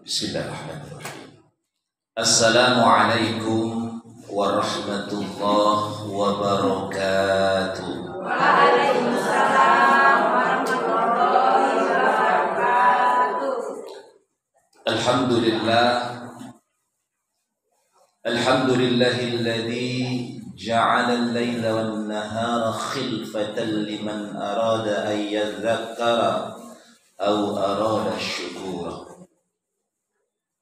Bismillahirrahmanirrahim. Assalamualaikum warahmatullahi wabarakatuh. Waalaikumsalam warahmatullahi wabarakatuh. Alhamdulillahilladzi ja'ala al-laila wan-nahara khilfatan liman arada an yadhakkara aw arada syukura.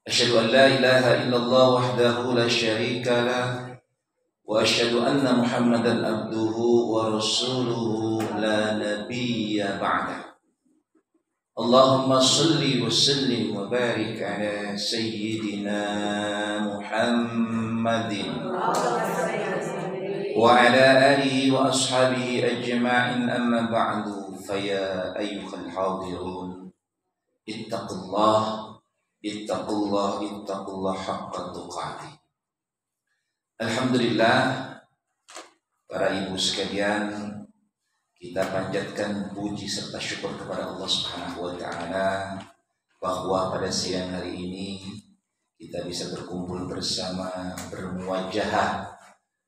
Asyhadu an la ilaha illallah wahdahu la syarika lah wa asyhadu anna Muhammadan abduhu wa rasuluhu la nabiyya ba'dah. Allahumma salli wa sallim wa barik ala sayyidina Muhammadin wa ala alihi wa ashabihi ajma'in, amma ba'du. Faya ayyuhal hadirun, ittaqullah haqqa tuqatih. Alhamdulillah, para ibu sekalian, kita panjatkan puji serta syukur kepada Allah Subhanahu wa taala bahwa pada siang hari ini kita bisa berkumpul bersama, bermuwajahah,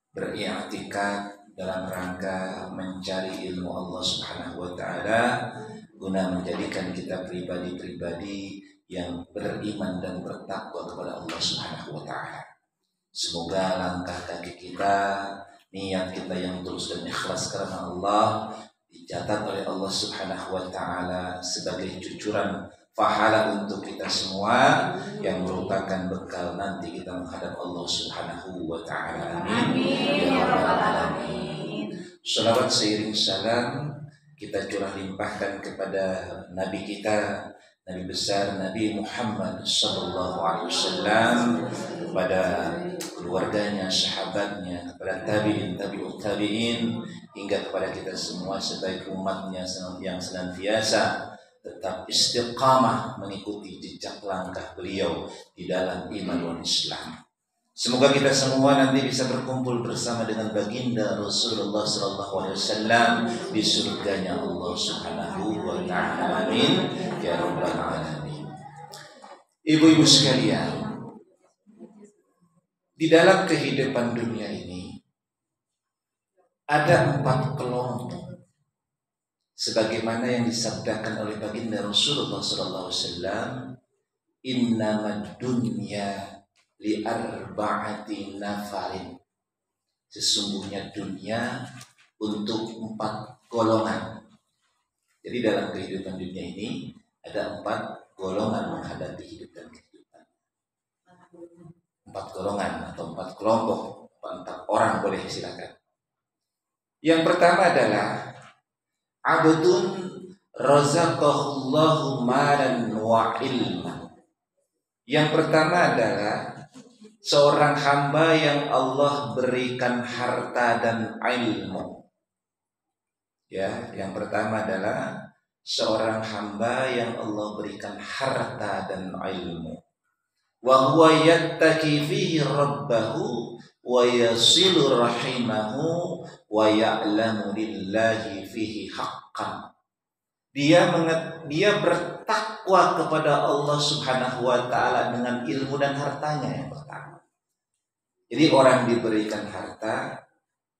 beriktikaf dalam rangka mencari ilmu Allah Subhanahu wa taala guna menjadikan kita pribadi-pribadi yang beriman dan bertakwa kepada Allah Subhanahu wa taala. Semoga langkah kaki kita, niat kita yang tulus dan ikhlas karena Allah dicatat oleh Allah Subhanahu wa taala sebagai cucuran pahala untuk kita semua yang merupakan bekal nanti kita menghadap Allah Subhanahu wa taala. Amin ya rabbal alamin. Shalawat seiring salam kita curah limpahkan kepada Nabi kita, Nabi besar Nabi Muhammad sallallahu alaihi wasallam, kepada keluarganya, sahabatnya, kepada tabi'in, tabi'ut tabi'in, hingga kepada kita semua sebagai umatnya yang senantiasa tetap istiqamah mengikuti jejak langkah beliau di dalam iman dan Islam. Semoga kita semua nanti bisa berkumpul bersama dengan baginda Rasulullah sallallahu alaihi wasallam di surganya Allah Subhanahu wa taala. Amin ya rabbal alamin. Ibu-ibu sekalian, di dalam kehidupan dunia ini ada 4 kelompok sebagaimana yang disabdakan oleh baginda Rasulullah sallallahu alaihi wasallam, innamad dunya li arba'ati nafarin. Sesungguhnya dunia untuk 4 golongan. Jadi dalam kehidupan dunia ini ada 4 golongan menghadapi hidup dan kehidupan. 4 golongan atau 4 kelompok, 4 orang boleh silakan. Yang pertama adalah abdun razaqahullahu malan wa ilman. Yang pertama adalah seorang hamba yang Allah berikan harta dan ilmu. Ya, yang pertama adalah seorang hamba yang Allah berikan harta dan ilmu. Wa huwa yattaqi fihi rabbahu wa yasilu rahimahu wa ya'lamu lillahi fihi haqqan. Dia bertakwa kepada Allah Subhanahu wa taala dengan ilmu dan hartanya yang pertama. Jadi orang diberikan harta,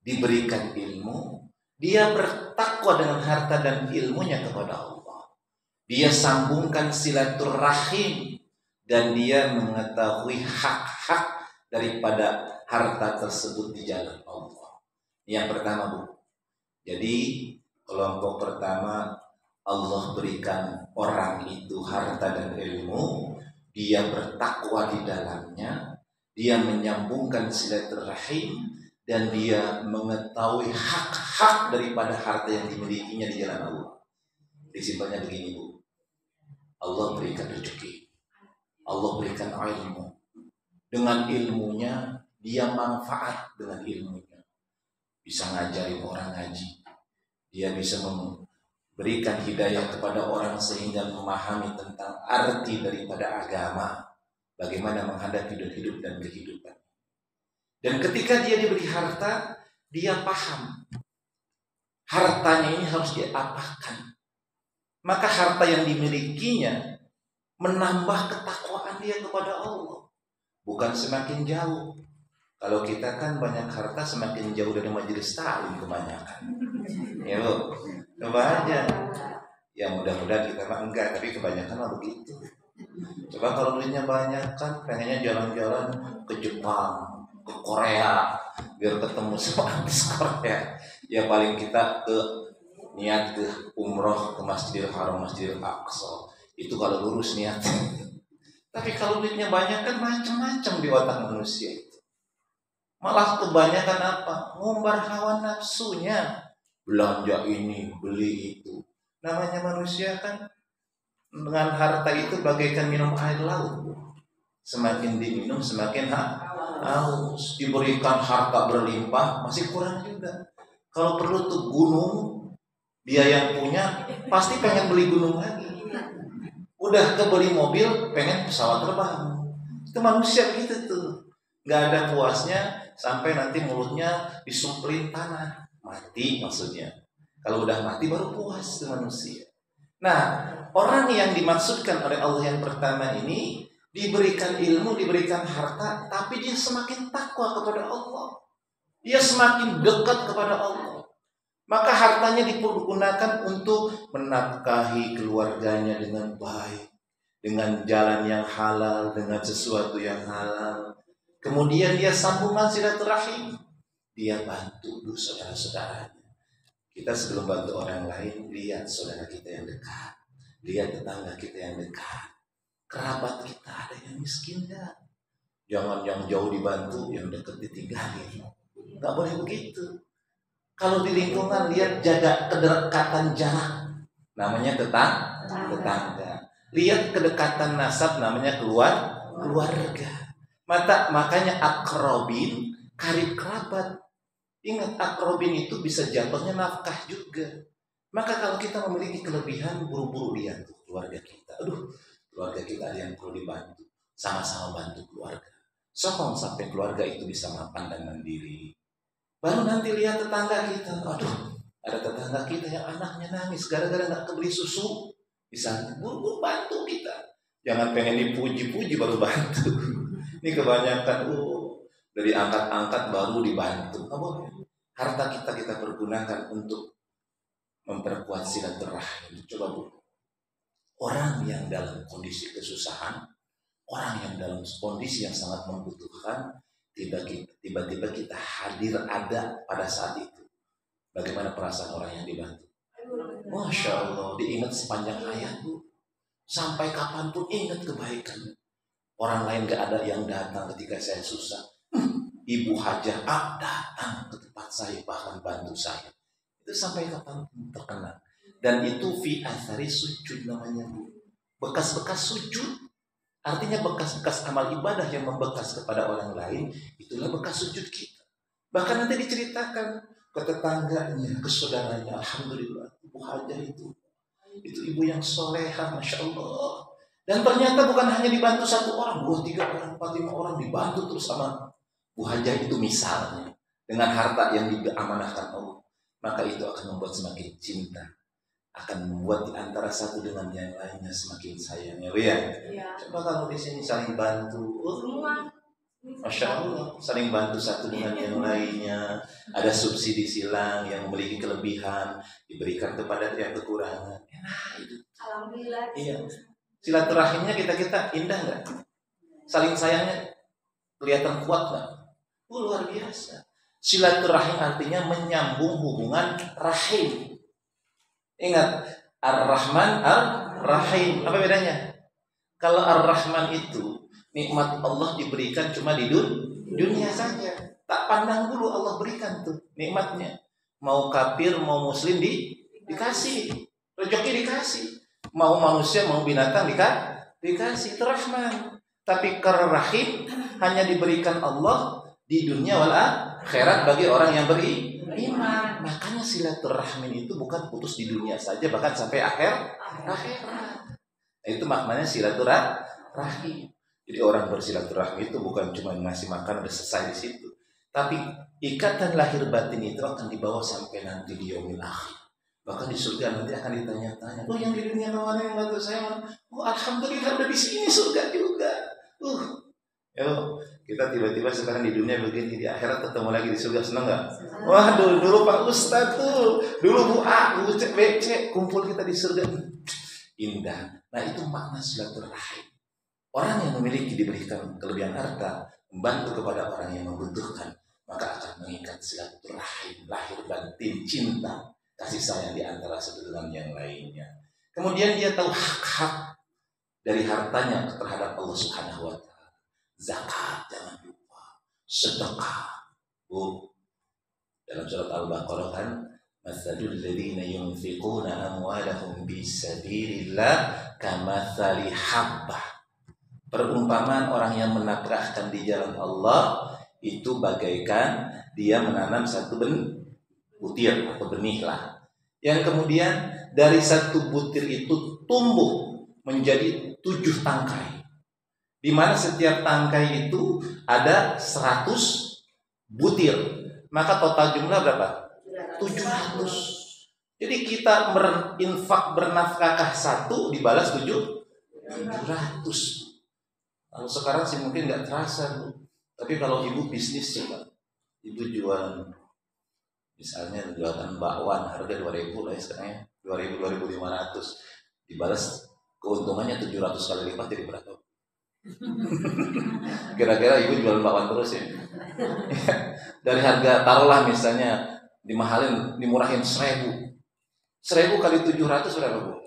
diberikan ilmu, dia bertakwa dengan harta dan ilmunya kepada Allah. Dia sambungkan silaturahim dan dia mengetahui hak-hak daripada harta tersebut di jalan Allah. Yang pertama, Bu. Jadi kelompok pertama, Allah berikan orang itu harta dan ilmu, dia bertakwa di dalamnya, dia menyambungkan silaturahim dan dia mengetahui hak-hak daripada harta yang dimilikinya di jalan Allah. Simpelnya begini, Bu. Allah berikan rezeki, Allah berikan ilmu. Dengan ilmunya dia manfaat dengan ilmunya. Bisa ngajarin orang ngaji. Dia bisa memberikan hidayah kepada orang sehingga memahami tentang arti daripada agama. Bagaimana menghadapi hidup dan kehidupan. Dan ketika dia diberi harta, dia paham hartanya ini harus diapakan. Maka harta yang dimilikinya menambah ketakwaan mendekatkan dia kepada Allah, bukan semakin jauh. Kalau kita kan banyak harta semakin jauh dari majelis taklim kebanyakan. Ya Bu, coba aja. Ya mudah-mudahan kita mah enggak, tapi kebanyakan mah begitu. Coba kalau duitnya banyak kan pengennya jalan-jalan ke Jepang, ke Korea, biar ketemu sama artis Korea. Ya paling kita ke niat ke umroh ke Masjidil Haram, Masjidil Aqsa. Itu kalau lurus niat. Tapi kalau duitnya banyak kan macam-macam di otak manusia itu. Malah kebanyakan apa? Ngumbar hawa nafsunya. Belanja ini, beli itu. Namanya manusia kan dengan harta itu bagaikan minum air laut. Semakin diminum semakin haus. Diberikan harta berlimpah masih kurang juga. Kalau perlu tuh gunung, dia yang punya pasti pengen beli gunung lagi. Udah kebeli mobil pengen pesawat terbang. Itu manusia gitu tuh. Gak ada puasnya sampai nanti mulutnya disumpelin tanah. Mati maksudnya. Kalau udah mati baru puas tuh manusia. Nah, orang yang dimaksudkan oleh Allah yang pertama ini diberikan ilmu, diberikan harta, tapi dia semakin takwa kepada Allah. Dia semakin dekat kepada Allah. Maka hartanya dipergunakan untuk menafkahi keluarganya dengan baik, dengan jalan yang halal, dengan sesuatu yang halal. Kemudian dia sambungan silaturahim. Dia bantu dulu saudara-saudaranya. Kita sebelum bantu orang lain, lihat saudara kita yang dekat, lihat tetangga kita yang dekat, kerabat kita ada yang miskin enggak? Jangan yang jauh dibantu, yang dekat ditinggalin. Enggak boleh begitu. Kalau di lingkungan lihat jaga kedekatan jarak, namanya tetangga. Lihat kedekatan nasab, namanya keluarga. Makanya akrobin, karib kerabat. Ingat akrobin itu bisa jatuhnya nafkah juga. Maka kalau kita memiliki kelebihan, buru-buru lihat keluarga kita. Aduh, keluarga kita ada yang perlu dibantu. Sama-sama bantu keluarga. Sokong sampai keluarga itu bisa mapan dan mandiri. Baru nanti lihat tetangga kita. Aduh, ada tetangga kita yang anaknya nangis gara-gara gak kebeli susu. Misalnya, buru-buru bantu kita. Jangan pengen dipuji-puji baru bantu. Ini kebanyakan dari angkat-angkat baru dibantu. Harta kita pergunakan untuk memperkuat silaturahim. Coba Bu, orang yang dalam kondisi kesusahan, orang yang dalam kondisi yang sangat membutuhkan, tiba-tiba kita hadir ada pada saat itu. Bagaimana perasaan orang yang dibantu? Masya Allah, diingat sepanjang hayat Bu. Sampai kapanpun ingat kebaikan. Orang lain gak ada yang datang ketika saya susah. Ibu Hajah datang ke tempat saya, bahkan bantu saya. Itu sampai kapan terkenal. Dan itu fi athari sujud namanya Bu. Bekas-bekas sujud. Artinya bekas-bekas amal ibadah yang membekas kepada orang lain, itulah bekas sujud kita. Bahkan nanti diceritakan ke tetangganya, ke saudaranya. Alhamdulillah, Ibu Hajah itu ibu yang solehah, Masya Allah. Dan ternyata bukan hanya dibantu satu orang, 2, 3 orang, 4, 5 orang dibantu terus sama Bu Hajah itu misalnya, dengan harta yang diamanahkan Allah, maka itu akan membuat semakin cinta, akan membuat di antara satu dengan yang lainnya semakin sayang. Ya. Coba kalau di sini saling bantu, Masya Allah, saling bantu satu dengan yang lainnya. Ada subsidi silang yang memiliki kelebihan diberikan kepada yang kekurangan. Enak itu. Alhamdulillah. Iya. Silaturahimnya kita indah nggak? Saling sayangnya kelihatan kuat nggak? Luar biasa. Silaturahim artinya menyambung hubungan rahim. Ingat, Ar-Rahman, Ar-Rahim. Apa bedanya? Kalau Ar-Rahman itu nikmat Allah diberikan cuma di dunia saja. Tak pandang dulu Allah berikan tuh nikmatnya. Mau kafir, mau muslim dikasih. Rezeki dikasih. Mau manusia, mau binatang dikasih. Itu Rahman. Tapi karena rahim hanya diberikan Allah di dunia wal akhirat bagi orang yang beriman. Makanya silaturahmi itu bukan putus di dunia saja, bahkan sampai akhirat. Itu maknanya silaturahmi. Jadi orang bersilaturahmi itu bukan cuma ngasih makan udah selesai di situ, tapi ikatan lahir batin itu akan dibawa sampai nanti di yaumil akhir. Bahkan di surga nanti akan ditanya-tanya, yang di dunia kemana yang bantu saya? Alhamdulillah udah di sini surga juga. Yo, kita tiba-tiba sekarang di dunia begini, di akhirat ketemu lagi di surga, seneng nggak? Waduh, dulu Pak Ustadz tuh, dulu Bu A, Bu C, B, C, kumpul kita di surga, indah. Nah itu makna silaturahim. Orang yang memiliki diberikan kelebihan harta, membantu kepada orang yang membutuhkan, maka akan mengikat silaturahim, lahir batin cinta, kasih sayang di antara satu dengan yang lainnya. Kemudian dia tahu hak-hak dari hartanya terhadap Allah Subhanahu wa Ta'ala. Zakat jangan lupa, sedekah. Bu, dalam surat Al-Baqarah kan, matsalul ladzina yunfiquna amwalahum bisabilillah kamatsali habbah. Perumpamaan orang yang menafkahkan di jalan Allah itu bagaikan dia menanam satu butir atau benih lah, yang kemudian dari satu butir itu tumbuh menjadi 7 tangkai, di mana setiap tangkai itu ada 100 butir, maka total jumlah berapa? 700. Jadi kita bernafkah satu dibalas 700. Kalau sekarang sih mungkin nggak terasa, Bu. Tapi kalau ibu bisnis sih, Pak, ibu jualan, misalnya jualan bakwan harga 2.000 lah ya sekarang ya, 2.000, 2.500, dibalas keuntungannya 700 kali lipat, jadi berapa? Kira-kira ibu jualan bakwan terus ya. Dari harga taruhlah misalnya dimahalin, dimurahin 1.000 kali 700 berapa, Bu?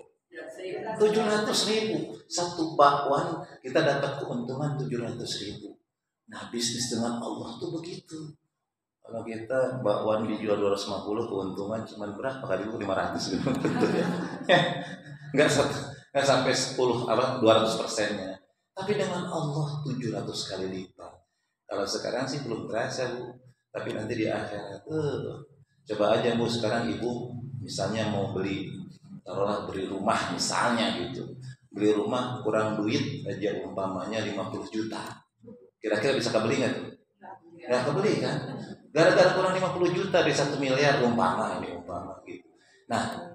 700.000. Satu bakwan kita dapat keuntungan 700.000. Nah bisnis dengan Allah tuh begitu. Kalau kita bakwan dijual 250, keuntungan cuma berapa kali, 500 gitu. Nggak sampai 200%-nya. Tapi dengan Allah 700 kali lipat. Kalau sekarang sih belum terasa, Bu. Tapi nanti di akhirat coba aja, Bu, sekarang ibu misalnya mau beli rumah misalnya gitu. Beli rumah kurang duit aja umpamanya 50 juta. Kira-kira bisa kebeli nggak tuh? Nggak kebeli kan? Gara-gara kurang 50 juta dari 1 miliar umpama gitu. Nah,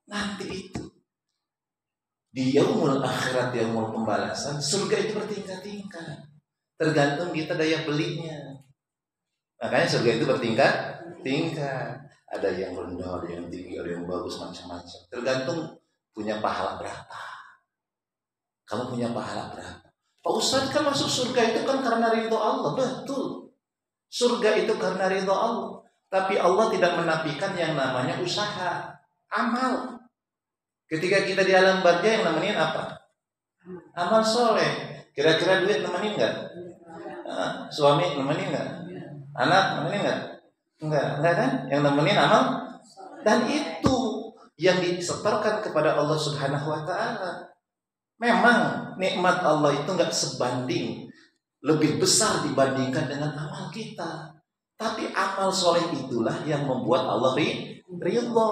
nanti itu di yaumul akhirat, yaumul pembalasan, surga itu bertingkat-tingkat. Tergantung kita daya belinya. Makanya surga itu bertingkat-tingkat. Ada yang rendah, ada yang tinggi, ada yang bagus, macam-macam. Tergantung punya pahala berapa. Kamu punya pahala berapa? Pak Ustadz, kan masuk surga itu kan karena ridho Allah. Betul. Surga itu karena ridho Allah. Tapi Allah tidak menafikan yang namanya usaha, amal. Ketika kita di alam barzah yang nemenin apa? Amal soleh. Kira-kira duit nemenin nggak? Suami nemenin nggak? Anak nemenin nggak? Enggak kan? Yang nemenin amal. Dan itu yang disetorkan kepada Allah Subhanahu wa Ta'ala. Memang nikmat Allah itu enggak sebanding, lebih besar dibandingkan dengan amal kita. Tapi amal soleh itulah yang membuat Allah ridho.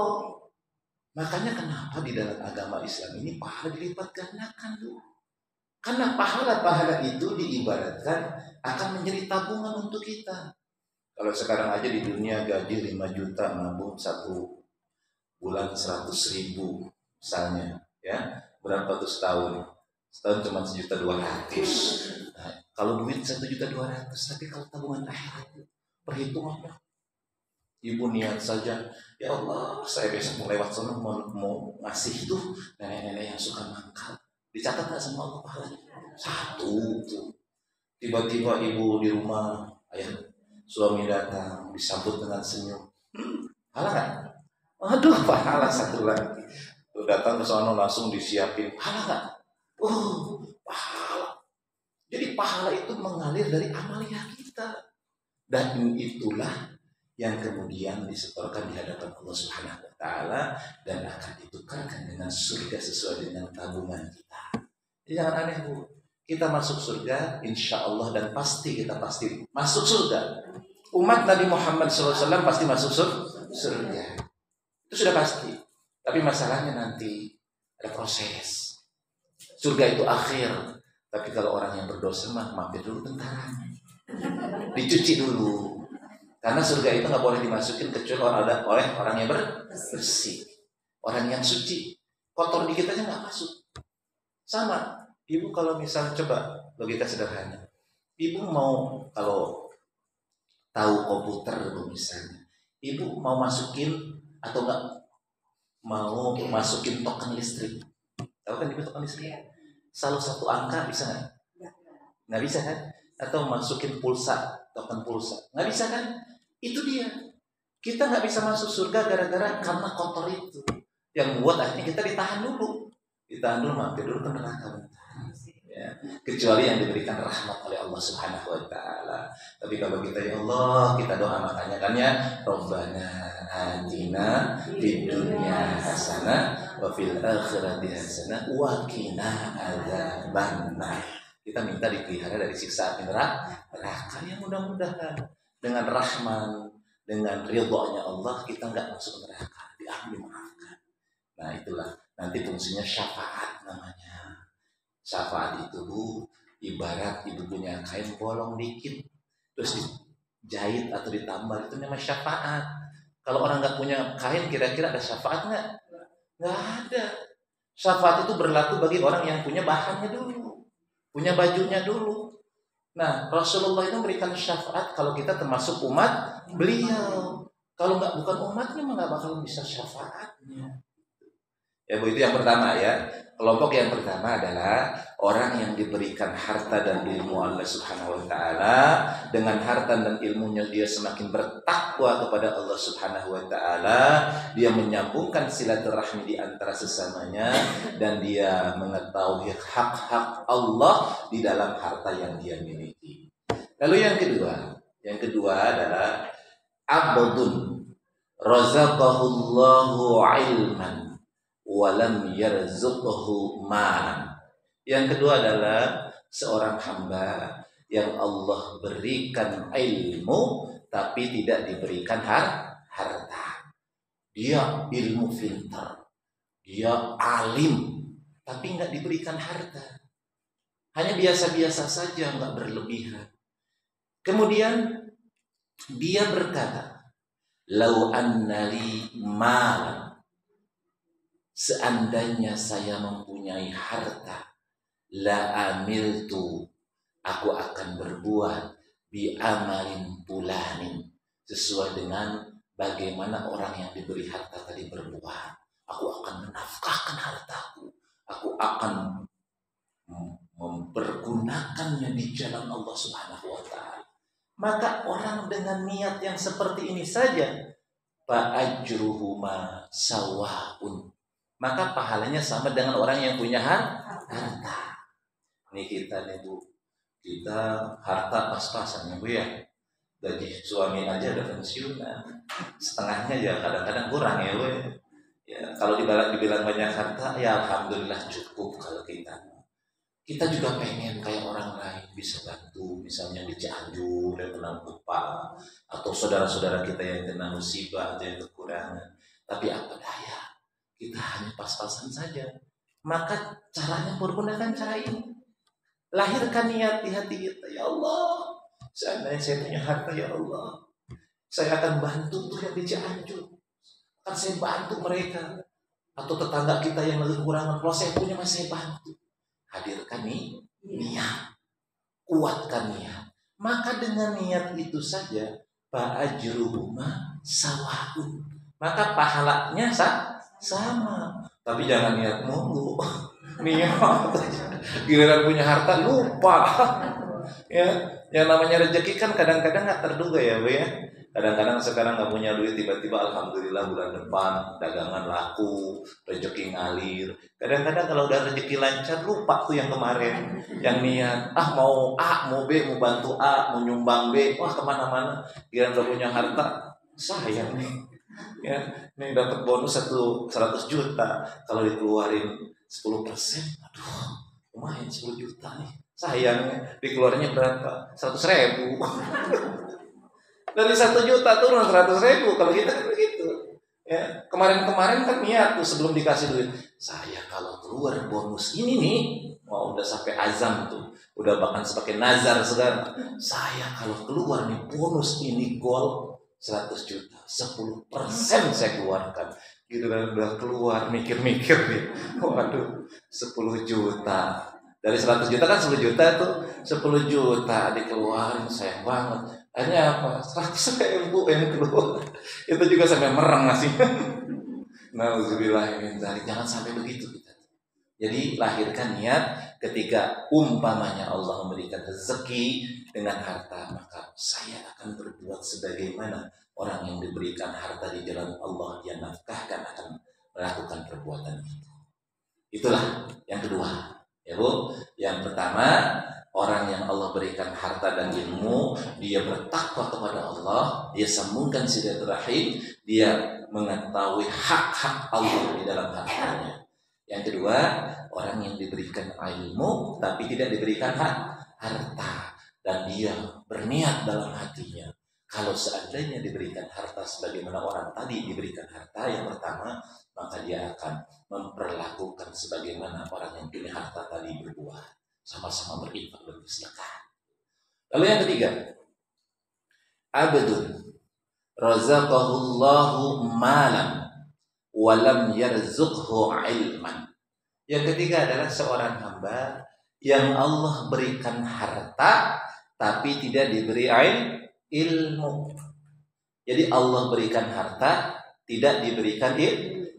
Makanya kenapa di dalam agama Islam ini pahala dilipat gandakan tuh. Karena pahala-pahala itu diibaratkan akan menjadi tabungan untuk kita. Kalau sekarang aja di dunia gaji 5 juta, nabung 1 bulan 100.000 misalnya, ya berapa tuh setahun cuma 1.200.000. Nah, kalau duit 1.200.000, tapi kalau tabungan akhirat perhitungannya, ibu niat saja, ya Allah saya besok mau lewat sana mau ngasih tuh nenek-nenek yang suka mangkal, dicatat nggak sama Allah pahalanya? 1 tuh. Tiba-tiba ibu di rumah, ayah suami datang disambut dengan senyum, pahala nggak? Aduh, pahala 1 lagi. Datang ke sana langsung disiapin, pahala nggak? Pahala. Jadi pahala itu mengalir dari amalia kita, dan itulah yang kemudian disetorkan di hadapan Allah Subhanahu wa Ta'ala dan akan ditukarkan dengan surga sesuai dengan tabungan kita. Jadi jangan aneh, Bu. Kita masuk surga insya Allah, dan kita pasti masuk surga. Umat Nabi Muhammad SAW pasti masuk surga. Itu sudah pasti. Tapi masalahnya nanti ada proses. Surga itu akhir. Tapi kalau orang yang berdosa mampir dulu tentaranya. Dicuci dulu. Karena surga itu nggak boleh dimasukin kecuali oleh orang yang bersih. Orang yang suci. Kotor dikit aja nggak masuk. Sama. Ibu kalau misalnya coba logika sederhana, ibu mau kalau tahu komputer bu misalnya, ibu mau masukin atau enggak mau masukin token listrik? Tahu kan ibu token listrik? Selalu satu angka bisa nggak? Nggak bisa kan? Atau masukin pulsa, token pulsa, nggak bisa kan? Itu dia. Kita nggak bisa masuk surga gara-gara karena kotor itu. Yang buat akhirnya kita ditahan dulu mampir dulu ke neraka. Ya, kecuali yang diberikan rahmat oleh Allah Subhanahu wa taala. Tapi kalau kita ya Allah, kita doa makanya kan ya, Rabbana atina fid dunya hasanah wa fil akhirati hasanah wa qina adzabannar. Kita minta dipelihara dari siksa neraka. Yang mudah-mudahan dengan rahman, dengan ridhonya Allah kita nggak masuk neraka, dimaafkan. Nah itulah nanti fungsinya syafaat namanya. Syafaat itu bu, ibarat ibu punya kain bolong dikit, terus dijahit atau ditambal, itu namanya syafaat. Kalau orang nggak punya kain, kira-kira ada syafaat nggak? Nggak ada. Syafaat itu berlaku bagi orang yang punya bahannya dulu, punya bajunya dulu. Nah, Rasulullah itu memberikan syafaat kalau kita termasuk umat beliau. Kalau bukan umatnya, nggak bakal bisa syafaatnya. Ya bu, itu yang pertama ya. Kelompok yang pertama adalah orang yang diberikan harta dan ilmu Allah Subhanahu wa taala. Dengan harta dan ilmunya dia semakin bertakwa kepada Allah Subhanahu wa taala, dia menyambungkan silaturahmi di antara sesamanya dan dia mengetahui hak-hak Allah di dalam harta yang dia miliki. Lalu yang kedua adalah abdun razaqahullahu ilman walam yarzuqhu malan. Yang kedua adalah seorang hamba yang Allah berikan ilmu tapi tidak diberikan harta. Dia ilmu pintar, dia alim tapi nggak diberikan harta. Hanya biasa-biasa saja, nggak berlebihan. Kemudian dia berkata, "Lau annali malan." Seandainya saya mempunyai harta, la amiltu, aku akan berbuat bi amalin pulanin, sesuai dengan bagaimana orang yang diberi harta tadi berbuat. Aku akan menafkahkan hartaku, aku akan mempergunakannya di jalan Allah Subhanahu wa taala. Maka orang dengan niat yang seperti ini saja, fa ajruhuma sawaun, maka pahalanya sama dengan orang yang punya harta. Ini kita nih bu, kita harta pas-pasan ya bu ya. Gaji suami aja ada pensiunan, setengahnya ya kadang-kadang kurang ya bu. Ya kalau dibilang banyak harta, ya alhamdulillah cukup kalau kita. Kita juga pengen kayak orang lain bisa bantu, misalnya di Cianjur yang kena gempa, atau saudara-saudara kita yang kena musibah atau yang kekurangan. Tapi apa daya? Kita hanya pas-pasan saja. Maka caranya menggunakan cara ini. Lahirkan niat di hati kita. Ya Allah, seandainya saya punya harta ya Allah, saya akan bantu tuh yang di Cianjur. Akan saya bantu mereka. Atau tetangga kita yang lagi kekurangan. Kalau saya punya masih saya bantu. Hadirkan niat. Kuatkan niat. Maka dengan niat itu saja, fa'ajruhuma sawaun. Maka pahalanya sama, tapi jangan niat mulu. Niat giliran punya harta lupa. Ya, yang namanya rezeki kan kadang-kadang nggak terduga ya bu ya. Kadang-kadang sekarang nggak punya duit, tiba-tiba alhamdulillah bulan depan dagangan laku, rezeki ngalir. Kadang-kadang kalau udah rezeki lancar lupa tuh yang kemarin, yang niat mau A, mau B, mau bantu A, mau nyumbang B, wah kemana-mana. Giliran udah punya harta, sayang nih. Ya, ini dapat bonus 100 juta, kalau dikeluarin 10%, aduh, lumayan 10 juta nih. Sayangnya dikeluarnya berapa? 100.000. Dari 1 juta turun 100.000. Kalau kita kan begitu. Ya, kemarin-kemarin kan niat tuh sebelum dikasih duit. Saya kalau keluar bonus ini nih, udah sampai azam tuh, udah bahkan sebagai nazar sekarang. Saya kalau keluar nih bonus ini gol 100 juta, 10% saya keluarkan. Gitu kan udah keluar mikir-mikir nih. Waduh, 10 juta. Dari 100 juta kan 10 juta tuh, 10 juta dikeluarin, sayang banget. Akhirnya apa? 100.000 yang keluar. Itu juga sampai mereng nasi. Nauzubillah min dzalik. Jangan sampai begitu kita. Jadi lahirkan niat ketika umpamanya Allah memberikan rezeki dengan harta, maka saya akan berbuat sebagaimana orang yang diberikan harta di jalan Allah, dia nafkahkan akan melakukan perbuatan itu. Itulah yang kedua. Ya Bu, yang pertama, orang yang Allah berikan harta dan ilmu, dia bertakwa kepada Allah, dia sambungkan silaturahim, dia mengetahui hak-hak Allah di dalam hartanya. Yang kedua, orang yang diberikan ilmu tapi tidak diberikan harta, dan dia berniat dalam hatinya, kalau seandainya diberikan harta sebagaimana orang tadi diberikan harta yang pertama, maka dia akan memperlakukan sebagaimana orang yang punya harta tadi berbuat, sama-sama berinfak dan bersedekah. Lalu yang ketiga, abdun razaqahullahu malam walam yarzuqhu ilman. Yang ketiga adalah seorang hamba yang Allah berikan harta tapi tidak diberi ilmu. Jadi Allah berikan harta, tidak diberikan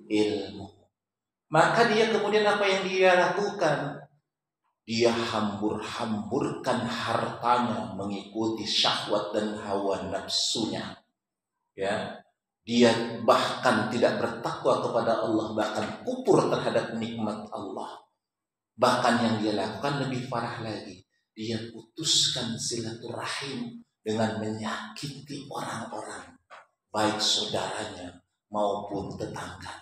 ilmu. Maka dia kemudian apa yang dia lakukan? Dia hambur-hamburkan hartanya mengikuti syahwat dan hawa nafsunya. Ya, dia bahkan tidak bertakwa kepada Allah, bahkan kufur terhadap nikmat Allah. Bahkan yang dia lakukan lebih parah lagi, dia putuskan silaturahim dengan menyakiti orang-orang, baik saudaranya maupun tetangganya.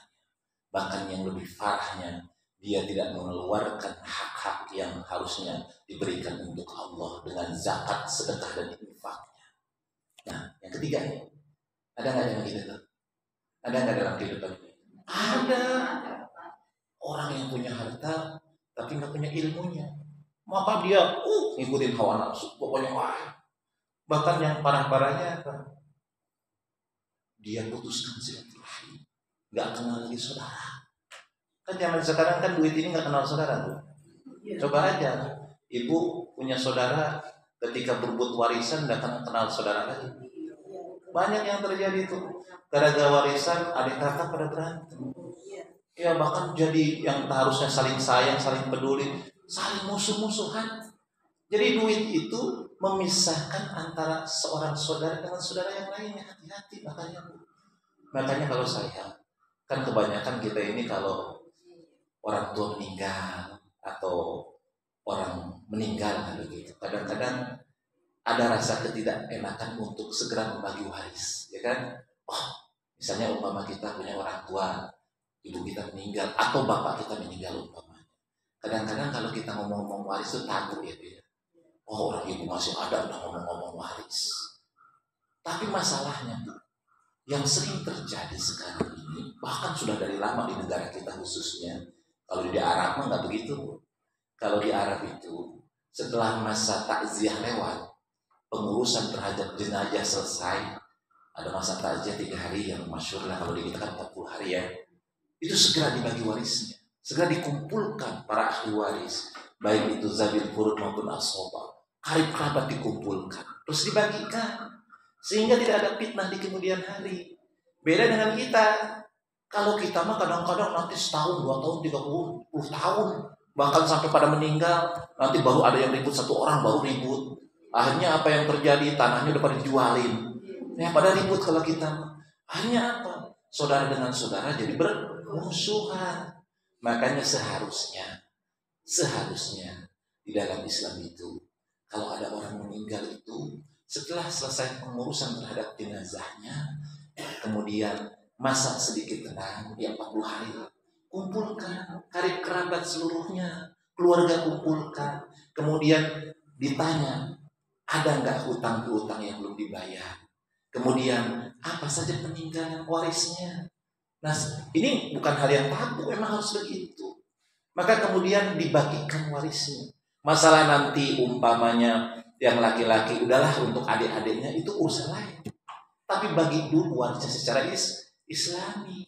Bahkan yang lebih parahnya, dia tidak mengeluarkan hak-hak yang harusnya diberikan untuk Allah dengan zakat, sedekah dan infaknya. Nah, yang ketiga ini, ada nggak yang gitu? Ada nggak dalam kehidupan ini? Ada. Orang yang punya harta tapi nggak punya ilmunya, maka dia ngikutin hawa nafsu, pokoknya bahkan yang parah-parahnya apa? Dia putuskan silaturahim, nggak kenal lagi saudara. Kan zaman sekarang kan duit ini nggak kenal saudara tuh. Coba aja, ibu punya saudara, ketika berebut warisan nggak kenal saudara lagi. Banyak yang terjadi tuh, gara-gara warisan adik kakak pada berantem. Ya bahkan jadi yang harusnya saling sayang, saling peduli, saling musuh-musuhan. Jadi duit itu memisahkan antara seorang saudara dengan saudara yang lainnya. Hati-hati makanya kalau saya, kan kebanyakan kita ini kalau orang tua meninggal atau orang meninggal gitu, kadang-kadang ada rasa ketidakenakan untuk segera membagi waris, ya kan? Misalnya umpama kita punya orang tua, ibu kita meninggal atau bapak kita meninggal umpamanya. Kadang-kadang kalau kita ngomong-ngomong waris itu takut ya. Orang ibu masih ada udah ngomong-ngomong waris. Tapi masalahnya yang sering terjadi sekarang ini, bahkan sudah dari lama di negara kita khususnya, kalau di Arab mah nggak begitu. Kalau di Arab itu setelah masa takziah lewat, pengurusan terhadap jenazah selesai, ada masa takziah 3 hari yang masyhur lah, kalau di kita kan 40 hari ya. Itu segera dibagi warisnya, segera dikumpulkan para ahli waris, baik itu zabil furud maupun as-soba, karib kerabat dikumpulkan, terus dibagikan, sehingga tidak ada fitnah di kemudian hari. Beda dengan kita, kalau kita mah kadang-kadang nanti setahun, 2 tahun, 30 tahun, bahkan sampai pada meninggal, nanti baru ada yang ribut, 1 orang baru ribut. Akhirnya apa yang terjadi? Tanahnya udah pada dijualin. Ya pada ribut kalau kita. Akhirnya apa? Saudara dengan saudara jadi bermusuhan. Makanya seharusnya di dalam Islam itu, kalau ada orang meninggal itu, setelah selesai pengurusan terhadap jenazahnya, kemudian masak sedikit tenang, 40 hari, kumpulkan karib kerabat seluruhnya, keluarga kumpulkan, kemudian ditanya, ada nggak hutang yang belum dibayar? Kemudian apa saja peninggalan warisnya? Nah, ini bukan hal yang tabu, memang harus begitu. Maka kemudian dibagikan warisnya. Masalah nanti umpamanya yang laki-laki udahlah untuk adik-adiknya itu urusan lain. Tapi bagi dulu warisnya secara Islami.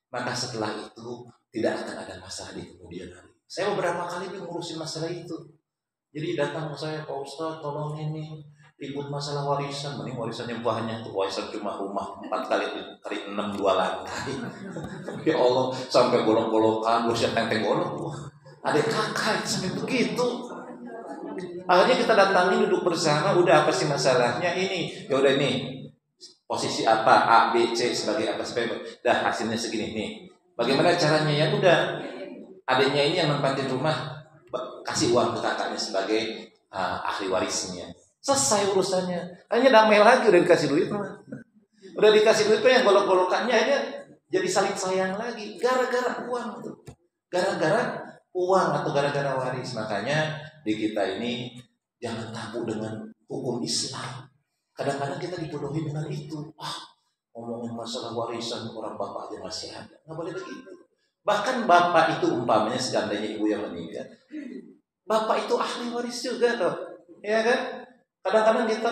Maka setelah itu tidak akan ada masalah di kemudian hari. Saya beberapa kali ngurusin masalah itu. Jadi datang ke saya, Pak Ustaz, tolong ini ribut masalah warisan. Mending warisannya banyak tuh, warisan cuma rumah 4 kali 6 2 lantai. Ya Allah, sampai golok-golokan, usia tenteng golok. Adik kakak sampai begitu. Akhirnya kita datangin duduk bersama, udah apa sih masalahnya ini? Ya udah nih, posisi apa, A, B, C sebagai apa sebagai. Dah hasilnya segini nih. Bagaimana caranya? Ya udah, adiknya ini yang nempatin rumah, kasih uang ke kakaknya sebagai ahli warisnya. Selesai urusannya. Hanya damai lagi, udah dikasih duit mah. Udah dikasih duit yang golok-golokannya aja jadi saling sayang lagi gara-gara uang tuh. Gara-gara uang atau gara-gara waris. Makanya di kita ini jangan tabu dengan hukum Islam. Kadang-kadang kita dibodohi dengan itu. Ngomongin masalah warisan orang bapak aja masih ada. Nggak boleh begitu. Bahkan bapak itu umpamanya seandainya ibu yang meninggal, bapak itu ahli waris juga toh, ya kan? Kadang-kadang kita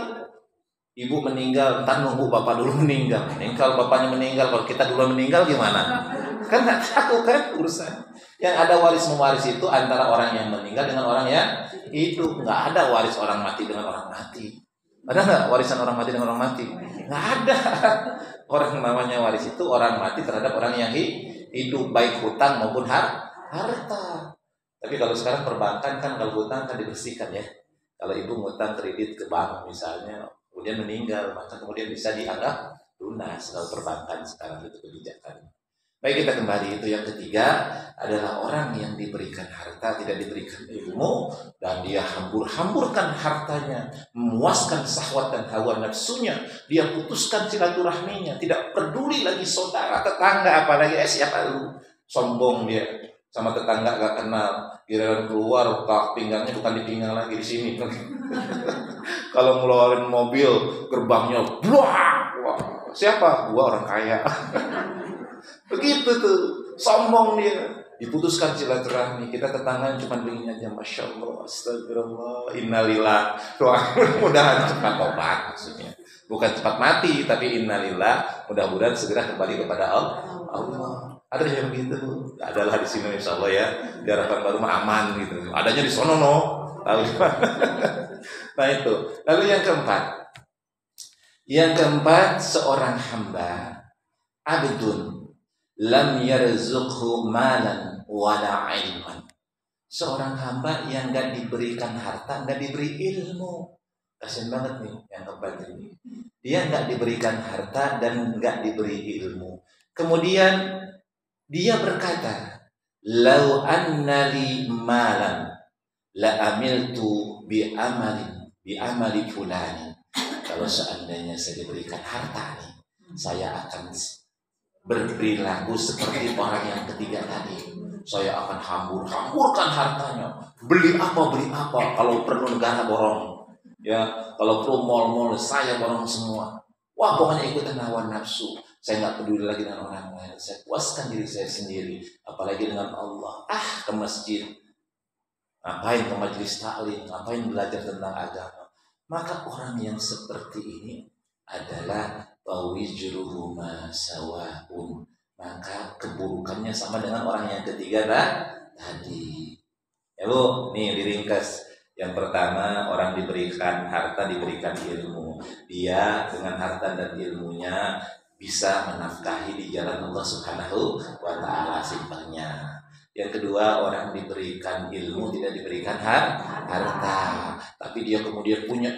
ibu meninggal, entar nunggu bapak dulu meninggal. Kalau bapaknya meninggal, kalau kita dulu meninggal gimana? Kan nggak tahu kan urusan. Yang ada waris mewaris itu antara orang yang meninggal dengan orang yang hidup. Nggak ada waris orang mati dengan orang mati. Ada nggak warisan orang mati dengan orang mati? Nggak ada. Orang namanya waris itu orang mati terhadap orang yang hidup, baik hutang maupun harta. Tapi kalau sekarang perbankan kan kalau hutang kan dibersihkan ya. Kalau ibu ngutang kredit ke bank misalnya, kemudian meninggal, maka kemudian bisa dianggap lunas. Kalau perbankan sekarang itu kebijakan. Baik, kita kembali. Itu yang ketiga adalah orang yang diberikan harta, tidak diberikan ilmu, dan dia hambur-hamburkan hartanya, memuaskan syahwat dan hawa nafsunya. Dia putuskan silaturahminya, tidak peduli lagi saudara, tetangga, apalagi siapa lu. Sombong dia, sama tetangga gak kenal. Giliran keluar, pinggangnya bukan di pinggang lagi, di sini. Kalau ngeluarin mobil, gerbangnya, wah, siapa? Gua orang kaya. Begitu tuh, sombong dia. Diputuskan silaturahmi. Kita tetangga cuma begini aja, masya Allah, astagfirullah, innalillah. Mudah-mudahan cepat tobat maksudnya. Bukan cepat mati, tapi innalillah. Mudah-mudahan segera kembali kepada Allah. Ada yang begitu? Adalah di sini insya Allah ya. Di harapan baru mah aman gitu. Adanya di sono no. Tahu gimana? Nah itu. Lalu yang keempat. Yang keempat, seorang hamba abdun lam yarzuqhu malan wala ilman. Seorang hamba yang gak diberikan harta, gak diberi ilmu. Kasian banget nih yang keempat ini. Dia gak diberikan harta dan gak diberi ilmu. Kemudian dia berkata, "Lau annali malan la amiltu bi amali fulani." Kalau seandainya saya diberikan harta nih, saya akan berperilaku seperti orang yang ketiga tadi. Saya akan hamburkan hartanya. Beli apa. Kalau perlu negara borong. Ya, kalau perlu mal-mal saya borong semua. Wah, pokoknya ikutan hawa nafsu. Saya nggak peduli lagi dengan orang lain. Saya puaskan diri saya sendiri. Apalagi dengan Allah. Ke masjid. Ngapain ke majelis taklim? Ngapain belajar tentang agama? Maka orang yang seperti ini adalah fawijruhu ma sawaun. Maka keburukannya sama dengan orang yang ketiga tadi. Ya Bu, nih diringkas. Yang pertama, orang diberikan harta, diberikan ilmu. Dia dengan harta dan ilmunya bisa menafkahi di jalan Allah Subhanahu wa ta'ala, simpelnya. Yang kedua, orang diberikan ilmu, tidak diberikan harta, tapi dia kemudian punya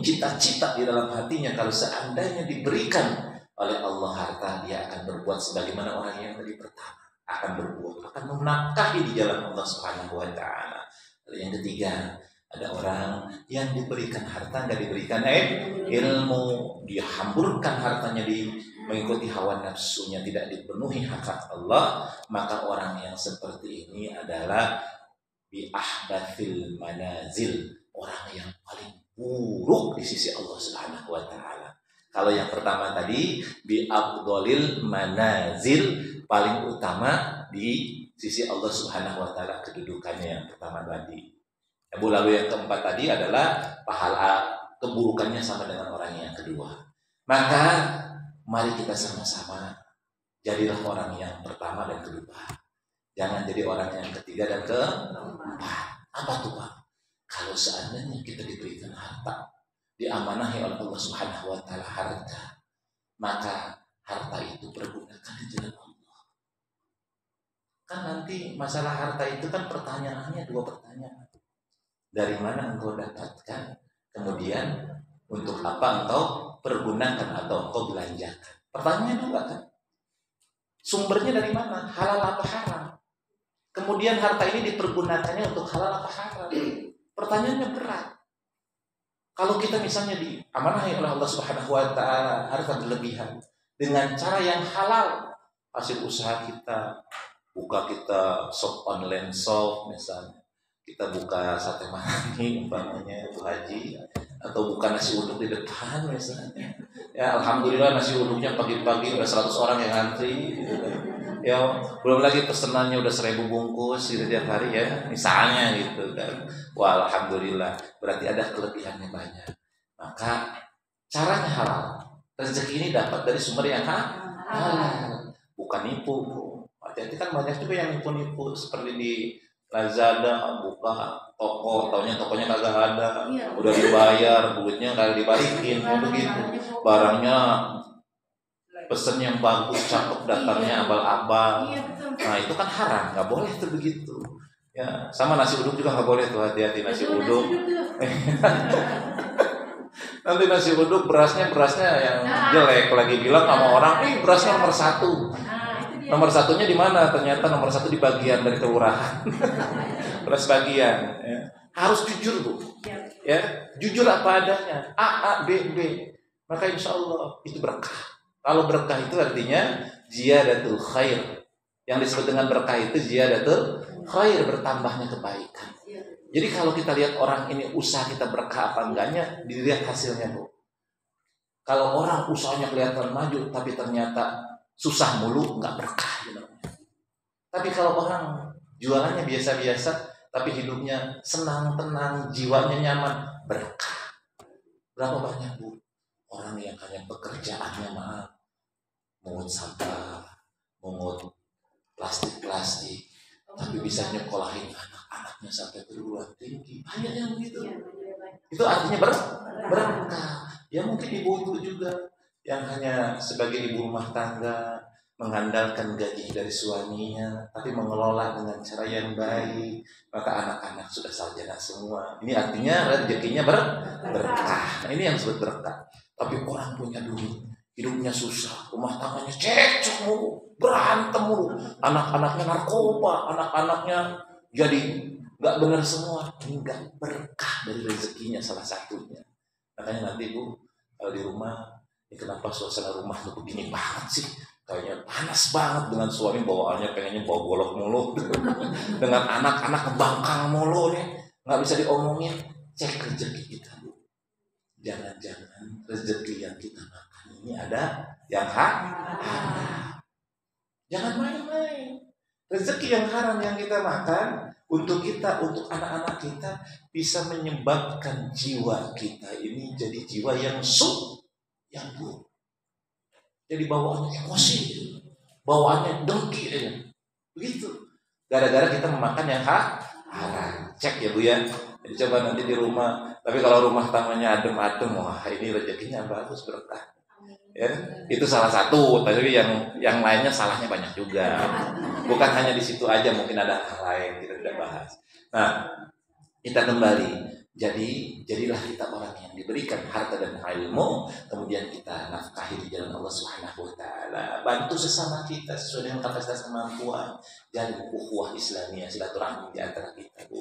cita-cita di dalam hatinya. Kalau seandainya diberikan oleh Allah harta, dia akan berbuat sebagaimana orang yang tadi pertama akan menafkahi di jalan Allah Subhanahu wa ta'ala. Yang ketiga, ada orang yang diberikan harta, nggak diberikan ilmu. Dia hamburkan hartanya mengikuti hawa nafsunya, tidak dipenuhi hak Allah. Maka orang yang seperti ini adalah bi ahbathil manazil, orang yang paling buruk di sisi Allah Subhanahu wa ta'ala. Kalau yang pertama tadi bi afdhalil manazil, paling utama di sisi Allah Subhanahu wa ta'ala kedudukannya yang pertama tadi. Lalu yang keempat tadi adalah pahala keburukannya sama dengan orang yang kedua. Maka mari kita sama-sama jadilah orang yang pertama dan kedua. Jangan jadi orang yang ketiga dan keempat. Apa tuh Pak? Kalau seandainya kita diberikan harta, diamanahi oleh Allah Subhanahu wa taala harta, maka harta itu pergunakan di jalan Allah. Kan nanti masalah harta itu kan pertanyaannya dua pertanyaan. Dari mana engkau dapatkan? Kemudian untuk apa engkau pergunakan atau engkau belanjakan? Pertanyaannya dua kan? Sumbernya dari mana? Halal apa haram? Kemudian harta ini dipergunakannya untuk halal apa haram? Pertanyaannya berat. Kalau kita misalnya diamanahi oleh Allah Subhanahu wa taala harta berlebihan dengan cara yang halal, hasil usaha kita, kita shop online shop misalnya, kita buka sate mani umpamanya Bu Haji, atau buka nasi uduk di depan misalnya. Ya alhamdulillah nasi uduknya pagi-pagi udah 100 orang yang ngantri gitu kan. Ya belum lagi pesenannya udah 1000 bungkus gitu tiap hari ya misalnya gitu kan. Wah alhamdulillah berarti ada kelebihannya banyak. Maka caranya halal. Rezeki ini dapat dari sumber yang halal, bukan nipu. Hati-hati kan banyak juga yang nipu-nipu seperti di Lazada buka toko, taunya tokonya kagak ada, udah dibayar, duitnya kagak dibalikin, begitu. Barangnya pesen yang bagus, cakep, datangnya abal-abal. Nah itu kan haram, nggak boleh tuh begitu. Ya sama nasi uduk juga nggak boleh tuh, hati-hati nasi uduk. Nanti nasi uduk berasnya yang jelek, lagi bilang sama orang, berasnya nomor 1. Nomor 1-nya di mana? Ternyata nomor 1 di bagian dari kelurahan. Beras bagian. Ya. Harus jujur Bu. Ya, jujur apa adanya. A, B, B. Maka insya Allah itu berkah. Kalau berkah itu artinya ziyadatul khair. Yang disebut dengan berkah itu ziyadatul khair, bertambahnya kebaikan. Jadi kalau kita lihat orang ini usaha kita berkah apa enggaknya, dilihat hasilnya Bu. Kalau orang usahanya kelihatan maju tapi ternyata susah mulu, nggak berkah gitu. Tapi kalau orang jualannya biasa-biasa tapi hidupnya senang, tenang, jiwanya nyaman, berkah. Berapa banyak Bu orang yang hanya pekerjaannya mungut sampah, mungut plastik, tapi bisa nyekolahin anak-anaknya sampai perguruan tinggi. Banyak yang begitu. Itu artinya berkah. Ya mungkin ibu-ibu juga yang hanya sebagai ibu rumah tangga mengandalkan gaji dari suaminya, tapi mengelola dengan cara yang baik, maka anak-anak sudah sarjana semua. Ini artinya rezekinya berkah. Nah, ini yang disebut berkah. Tapi orang punya duit, hidupnya susah, rumah tangganya cekcok mulu, berantem mulu, anak-anaknya narkoba, anak-anaknya jadi nggak benar semua. Ini nggak berkah dari rezekinya salah satunya. Makanya nanti Bu, kalau di rumah, ini kenapa suasana rumah tuh begini banget sih? Kayaknya panas banget dengan suami bawaannya pengennya bawa golok mulu, dengan anak-anak kebangkang mulu nih, nggak bisa diomongin. Cek rezeki kita Bu. Jangan-jangan rezeki yang kita makan ini ada yang haram. Jangan main-main. Rezeki yang haram yang kita makan untuk kita, untuk anak-anak kita bisa menyebabkan jiwa kita ini jadi jiwa yang yang buruk. Jadi bawaannya emosi, bawaannya dengki aja. Begitu. Gara-gara kita memakan yang haram. Cek ya Bu ya. Jadi coba nanti di rumah. Tapi kalau rumah tangganya adem-adem, wah ini rezekinya bagus, berkah. Ya, itu salah satu. Tapi yang lainnya salahnya banyak juga. Bukan hanya di situ aja, mungkin ada hal lain kita tidak bahas. Nah, kita kembali. Jadilah kita orang yang diberikan harta dan ilmu, kemudian kita nafkahi di jalan Allah Subhanahu wa taala. Bantu sesama kita sesuai dengan kapasitas kemampuan. Jadi ukhuwah Islamiyah, silaturahmi di antara kita, Bu.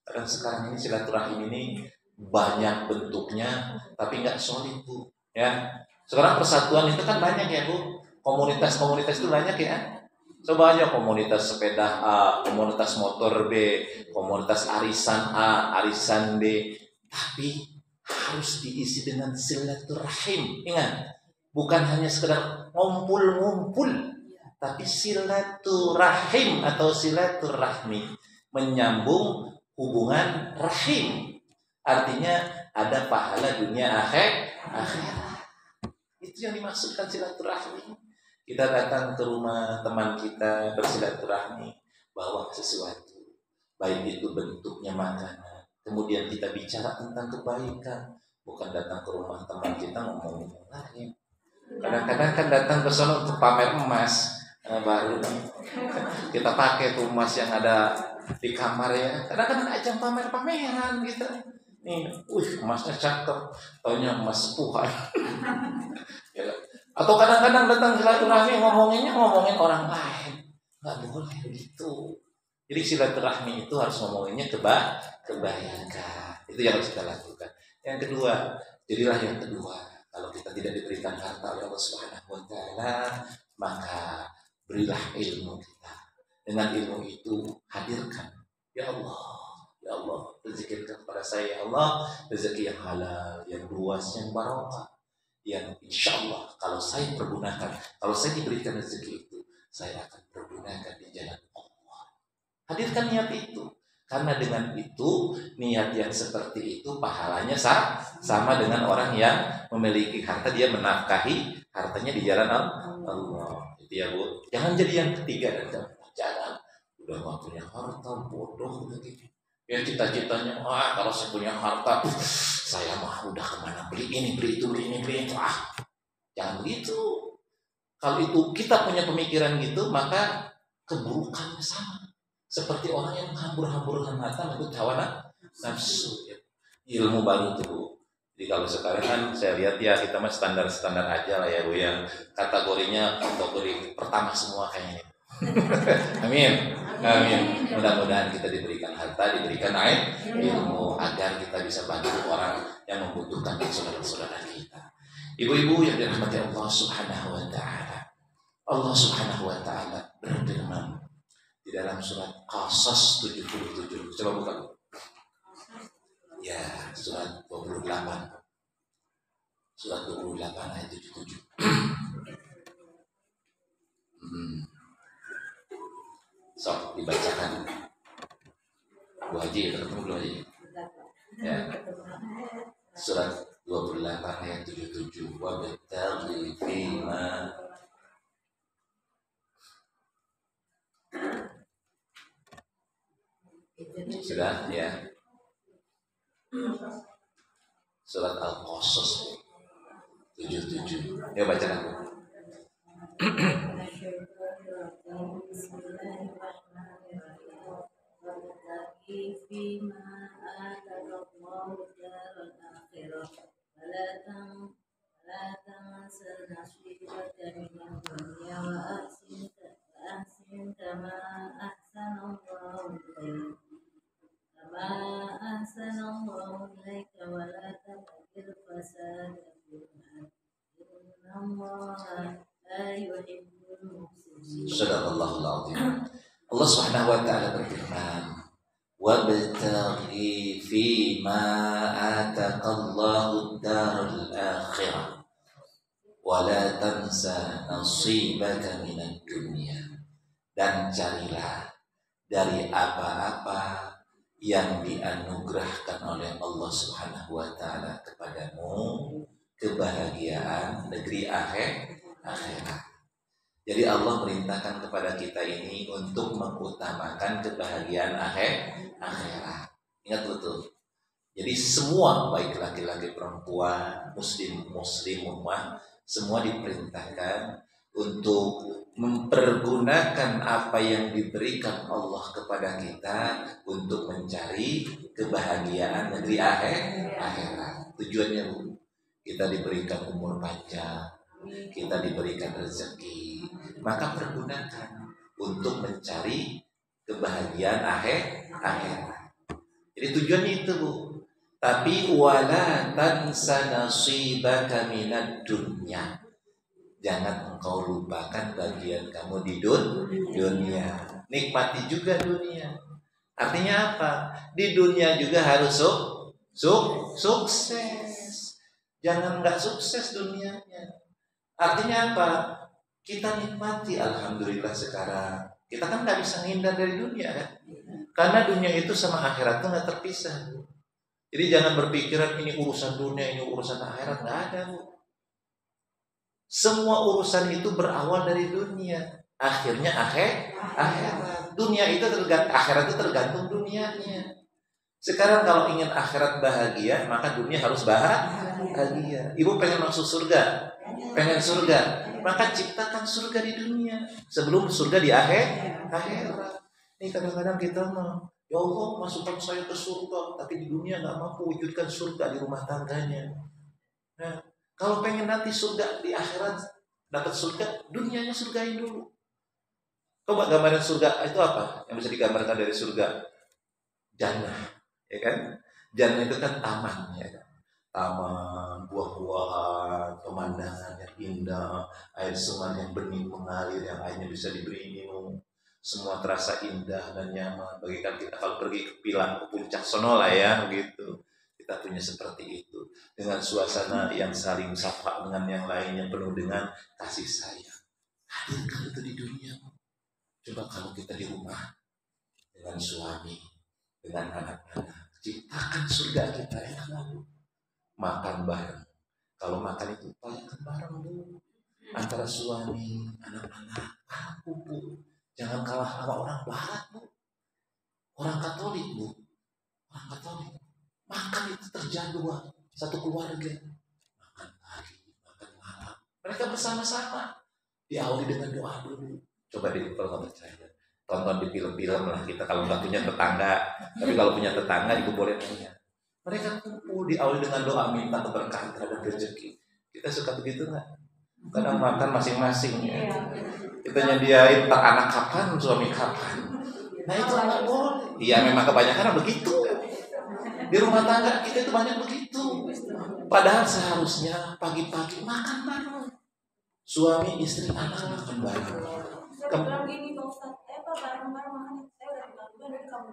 Karena sekarang ini silaturahim ini banyak bentuknya, tapi nggak solid Bu. Ya, sekarang persatuan itu kan banyak ya Bu. Komunitas-komunitas itu banyak ya. Coba aja komunitas sepeda A, komunitas motor B, komunitas arisan A, arisan B. Tapi harus diisi dengan silaturahim. Ingat, bukan hanya sekedar ngumpul-ngumpul, tapi silaturahim atau silaturahmi, menyambung hubungan rahim. Artinya ada pahala dunia akhirat. Itu yang dimaksudkan silaturahmi. Kita datang ke rumah teman kita bersilaturahmi. bawa sesuatu, baik itu bentuknya makanan, kemudian kita bicara tentang kebaikan, bukan datang ke rumah teman kita ngomongin yang lain. Kadang-kadang kan datang ke sana untuk pamer emas, baru kita pakai tuh emas yang ada di kamar ya. Kadang-kadang ajang pamer-pameran gitu. Nih, emasnya cakep, taunya emas sepuhan. Ya. Atau kadang-kadang datang silaturahmi ngomongin orang lain, nggak boleh begitu. Jadi silaturahmi itu harus ngomonginnya kebaikan. Itu yang harus kita lakukan. Yang kedua, jadilah yang kedua. Kalau kita tidak diberikan harta oleh Allah Subhanahu wa taala, maka berilah ilmu kita. Dengan ilmu itu hadirkan, ya Allah, rezekikan kepada saya, ya Allah, rezeki yang halal, yang luas, yang barokah, yang insya Allah kalau saya pergunakan, kalau saya diberikan rezeki itu, saya akan pergunakan di jalan Allah. Hadirkan niat itu. Karena dengan itu, niat yang seperti itu pahalanya sama dengan orang yang memiliki harta, dia menafkahi hartanya di jalan Allah. Itu ya Bu. Jangan jadi yang ketiga dan jangan udah nggak punya harta, bodoh begitu. Ya cita-citanya, kalau saya punya harta, saya mah udah kemana beli ini, beli itu, beli ini, beli itu. Jangan begitu. Kalau itu kita punya pemikiran gitu, maka keburukannya sama. Seperti orang yang hambur-hamburkan harta menurut hawa nafsu. Ilmu baru tuh. Jadi kalau sekarang kan saya lihat ya kita mah standar-standar aja lah ya Bu, yang kategorinya kategori pertama semua kayaknya. Amin. Amin. Mudah-mudahan kita diberikan harta, diberikan ilmu agar kita bisa bantu orang yang membutuhkan, saudara-saudara kita. Ibu-ibu yang dirahmati Allah Subhanahu wa taala. Allah Subhanahu wa taala berfirman di dalam surat Qasas 77. Coba buka. Ya, surat 28. Surat 28 ayat 77. So, dibacakan. Bu Haji, ketemu belum Haji? Ya. Surat 28 ayat 77. Wa bitaghi fima sudah ya. Surat Al-Qasas 77. Ya bacakan. Sadaqallahul azim. Allah Subhanahu wa taala berfirman, "Wabtaghi fima ataqallahu ad-darul akhirah wa la tansa nasibaka minad dunya." Dan carilah dari apa-apa yang dianugerahkan oleh Allah Subhanahu wa taala kepadamu kebahagiaan negeri akhirat. Jadi Allah merintahkan kepada kita ini untuk mengutamakan kebahagiaan akhirat. Ingat betul. Jadi semua baik laki-laki perempuan, muslimah, semua diperintahkan untuk mempergunakan apa yang diberikan Allah kepada kita untuk mencari kebahagiaan negeri akhirat. Tujuannya Bu, kita diberikan umur panjang, kita diberikan rezeki, maka pergunakan untuk mencari kebahagiaan akhirat. Jadi tujuannya itu Bu. Tapi wala tansa nasibaka minad dunya. Jangan engkau lupakan bagian kamu di dunia. Nikmati juga dunia. Artinya apa? Di dunia juga harus sukses. Jangan nggak sukses dunianya. Artinya apa? Kita nikmati, alhamdulillah sekarang. Kita kan nggak bisa menghindar dari dunia kan? Karena dunia itu sama akhirat itu nggak terpisah. Jadi jangan berpikiran ini urusan dunia, ini urusan akhirat, nggak ada Bu. Semua urusan itu berawal dari dunia. akhirnya akhirat. Dunia itu akhirat itu tergantung dunianya. Sekarang kalau ingin akhirat bahagia, maka dunia harus bahagia. Ibu pengen masuk surga, pengen surga, maka ciptakan surga di dunia sebelum surga di akhirat. Ini kadang-kadang kita mah, ya Allah masukkan saya ke surga, tapi di dunia nggak mampu wujudkan surga di rumah tangganya. Nah, kalau pengen nanti surga di akhirat, dapat surga, dunianya surgain dulu. Coba gambaran surga itu apa? Yang bisa digambarkan dari surga? Jannah. Ya kan? Jannah itu kan taman, ya kan? Taman, buah-buahan, pemandangan yang indah, air sungai yang bening mengalir, yang airnya bisa diberi minum, semua terasa indah dan nyaman. Bagikan kita kalau pergi ke puncak sono lah ya, begitu. Kita punya seperti itu, dengan suasana yang saling sapa dengan yang lainnya, penuh dengan kasih sayang. Hadirkan itu di dunia. Coba kalau kita di rumah dengan suami, dengan anak-anak, ciptakan surga kita enak lalu. Makan bareng. Kalau makan itu tanyakan bareng dulu. Antara suami, anak-anak, kumpul. Jangan kalah sama orang Barat, Bu. Orang Katolik, Bu. Orang Katolik. Makan itu terjadwal. Satu keluarga. Makan pagi, makan malam. Mereka bersama-sama. Diawali dengan doa dulu. Coba deh kalau nggak percaya. Tonton di film-film lah kita kalau nggak punya tetangga. Tapi kalau punya tetangga, ibu boleh tanya. Mereka kumpul diawali dengan doa minta keberkahan terhadap rezeki. Kita suka begitu nggak? Kadang makan masing-masing ya. Kita nyediain tak anak kapan, suami kapan. Nah itu nggak boleh. Iya memang kebanyakan begitu. Di rumah tangga kita itu banyak begitu. Padahal seharusnya pagi-pagi makan bareng. Suami, istri, anak makan bareng. Bilang gini Pak Ustadz, bareng-bareng makan, saya udah bilang juga dari kamu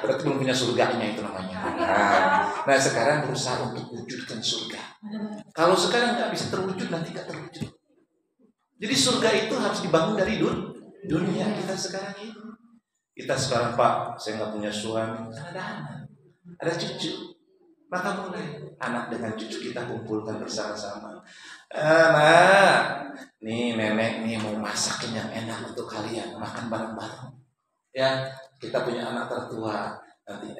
Berarti belum punya surganya itu namanya. Nah sekarang berusaha untuk wujudkan surga. Kalau sekarang nggak bisa terwujud, nanti nggak terwujud. Jadi surga itu harus dibangun dari dunia kita sekarang ini. Kita sekarang Pak, saya nggak punya suami, kan ada anak, ada cucu. Maka mulai anak dengan cucu kita kumpulkan bersama-sama. Nah, nih nenek nih mau masakin yang enak untuk kalian makan bareng-bareng. Ya, kita punya anak tertua. Nanti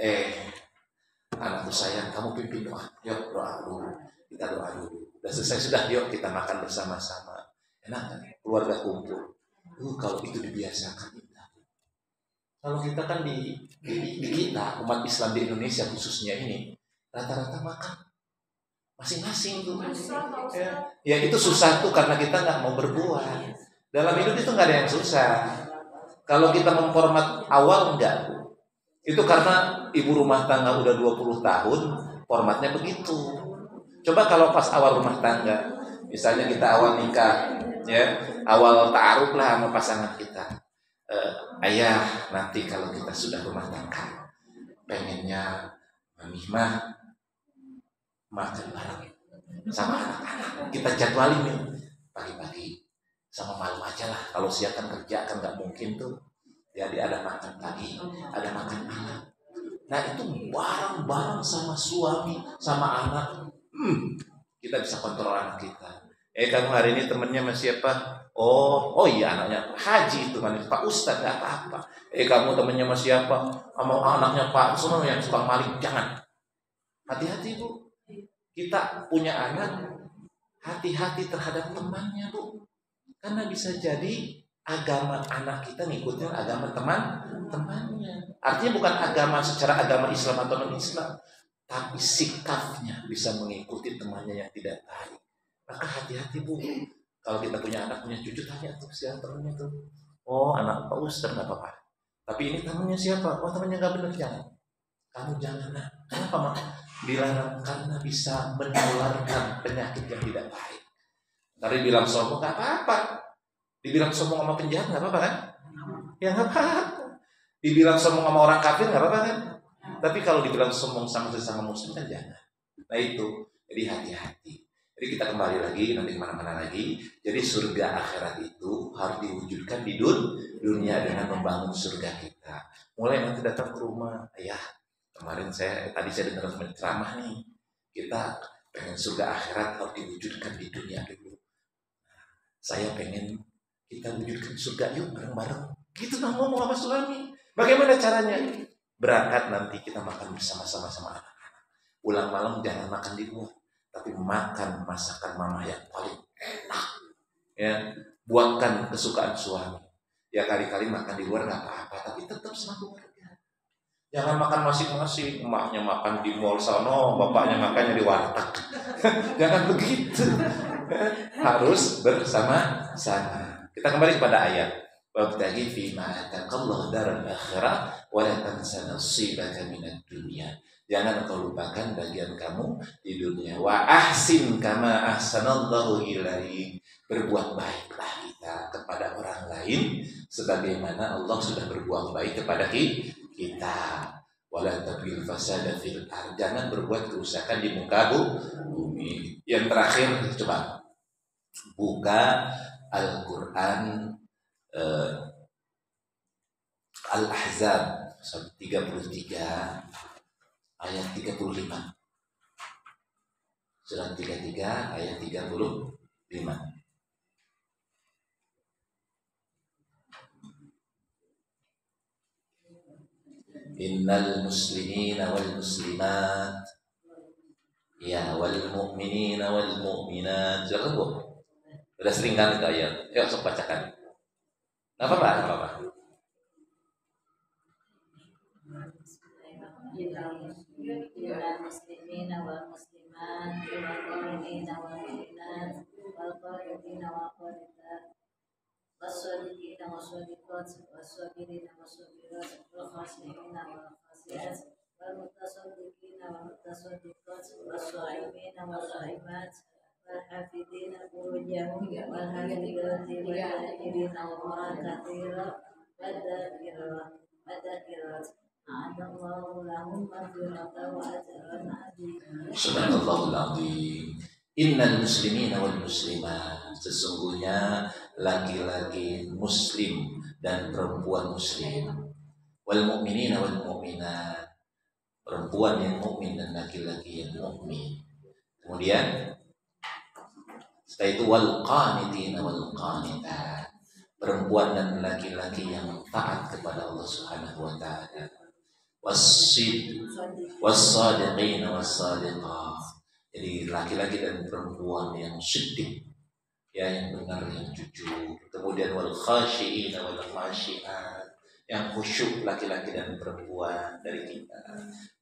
anakku sayang, kamu pimpin doa. Yuk doa dulu. Kita doa dulu. Udah selesai sudah, yuk kita makan bersama-sama. Enak kan? Keluarga kumpul. Kalau itu dibiasakan. Kalau kita kan di kita umat Islam di Indonesia khususnya ini rata-rata makan masing-masing tuh. Ya itu susah tuh karena kita nggak mau berbuat. Dalam hidup itu nggak ada yang susah. Kalau kita memformat awal enggak. Itu karena ibu rumah tangga udah 20 tahun formatnya begitu. Coba kalau pas awal rumah tangga, misalnya kita awal nikah, ya awal ta'aruf lah sama pasangan kita. Ayah nanti kalau kita sudah rumah tangga pengennya mami mah makan bareng sama anak-anak. Kita jadwalin nih pagi-pagi sama malam aja lah. Kalau siang kan kerja kan nggak mungkin tuh. Jadi ada makan pagi, ada makan malam. Nah itu bareng-bareng sama suami, sama anak. Kita bisa kontrol anak kita. Kamu hari ini temennya sama siapa? Oh iya anaknya Haji itu kan Pak Ustadz nggak apa-apa. Kamu temennya sama siapa? Sama anaknya Pak Sono yang suka maling. Jangan. Hati-hati Bu. Kita punya anak, hati-hati terhadap temannya Bu. Karena bisa jadi agama anak kita ngikutin agama temannya. Artinya bukan agama secara agama Islam atau non-Islam, tapi sikapnya bisa mengikuti temannya yang tidak baik. Maka hati-hati Bu. Kalau kita punya anak, punya cucu, tanya tuh siapa temannya tuh. Oh anak Pak Ustadz nggak apa-apa. Tapi ini temannya siapa? Oh temannya nggak benar, jangan. Kamu jangan nak. Kenapa mak? Dilarang karena bisa menularkan penyakit yang tidak baik. Tadi bilang sombong nggak apa-apa. Dibilang sombong sama penjahat nggak apa-apa kan? Ya nggak apa-apa. Dibilang sombong sama orang kafir nggak apa-apa kan? Tapi kalau dibilang sombong sama sesama muslim kan jangan. Nah itu, jadi hati-hati. Jadi kita kembali lagi, nanti kemana-mana lagi. Jadi surga akhirat itu harus diwujudkan di dunia dengan membangun surga kita. Mulai nanti datang ke rumah, ayah, kemarin tadi saya dengar teman ceramah nih. Kita pengen surga akhirat harus diwujudkan di dunia dulu. Saya pengen kita wujudkan surga yuk bareng-bareng. Gitu dong ngomong sama suami. Bagaimana caranya? Berangkat nanti kita makan bersama-sama sama anak-anak. Pulang malam jangan makan di luar, tapi makan masakan mama yang paling enak. Ya, buatkan kesukaan suami. Ya kali-kali makan di luar nggak apa-apa, tapi tetap sama keluarga. Jangan makan masing-masing, emaknya makan di mall sono, bapaknya makannya di warteg. Jangan begitu. Harus bersama-sama. Kita kembali kepada ayat. Wabtaghi fima ataqallahu daral akhirah wa la tansa nasibaka minad dunya. Jangan kau lupakan bagian kamu di dunia. Wa ahsin kama ahsanallahu ilaik. Berbuat baiklah kita kepada orang lain sebagaimana Allah sudah berbuat baik kepada kita. Wala tabil fasada fil ardh. Jangan berbuat kerusakan di muka bumi. Yang terakhir coba buka Al-Qur'an Al-Ahzab 33 ayat 35. Surat 33 ayat 35. Innal muslimina wal muslimat ya wal mu'minina wal mu'minat. Jangan Bu. Sudah sering kan itu ayat. Yuk sok bacakan. Enggak apa-apa, enggak apa-apa. Innal muslimina wal muslimat wal mu'minina wal mu'minat wal qanitina wal qanitat was-shadiqina was-shadiqat was-sabirina was-sabirat wal khashi'ina wal khashi'at wal mutasaddiqina wal mutasaddiqat was-sha'imina wal-sha'imat wal hafidina furujahum wal hafidati wal hafidina Allaha katsiran wad-dhakirat A'adallahu lahum maghfiratan wa ajran 'azima. Subhanallahul azim. Innal muslimina wal muslimat. Sesungguhnya laki-laki muslim dan perempuan muslim. Wal mu'minina wal mu'minat. Perempuan yang mukmin dan laki-laki yang mukmin. Kemudian setelah itu wal qanitina wal qanitat. Perempuan dan laki-laki yang taat kepada Allah Subhanahu wa taala. Was-sadiqina was-sadiqat. Jadi laki-laki dan perempuan yang siddiq, ya, yang benar, yang jujur. Kemudian wal khashi'ina wal khashi'at, yang khusyuk laki-laki dan perempuan dari kita.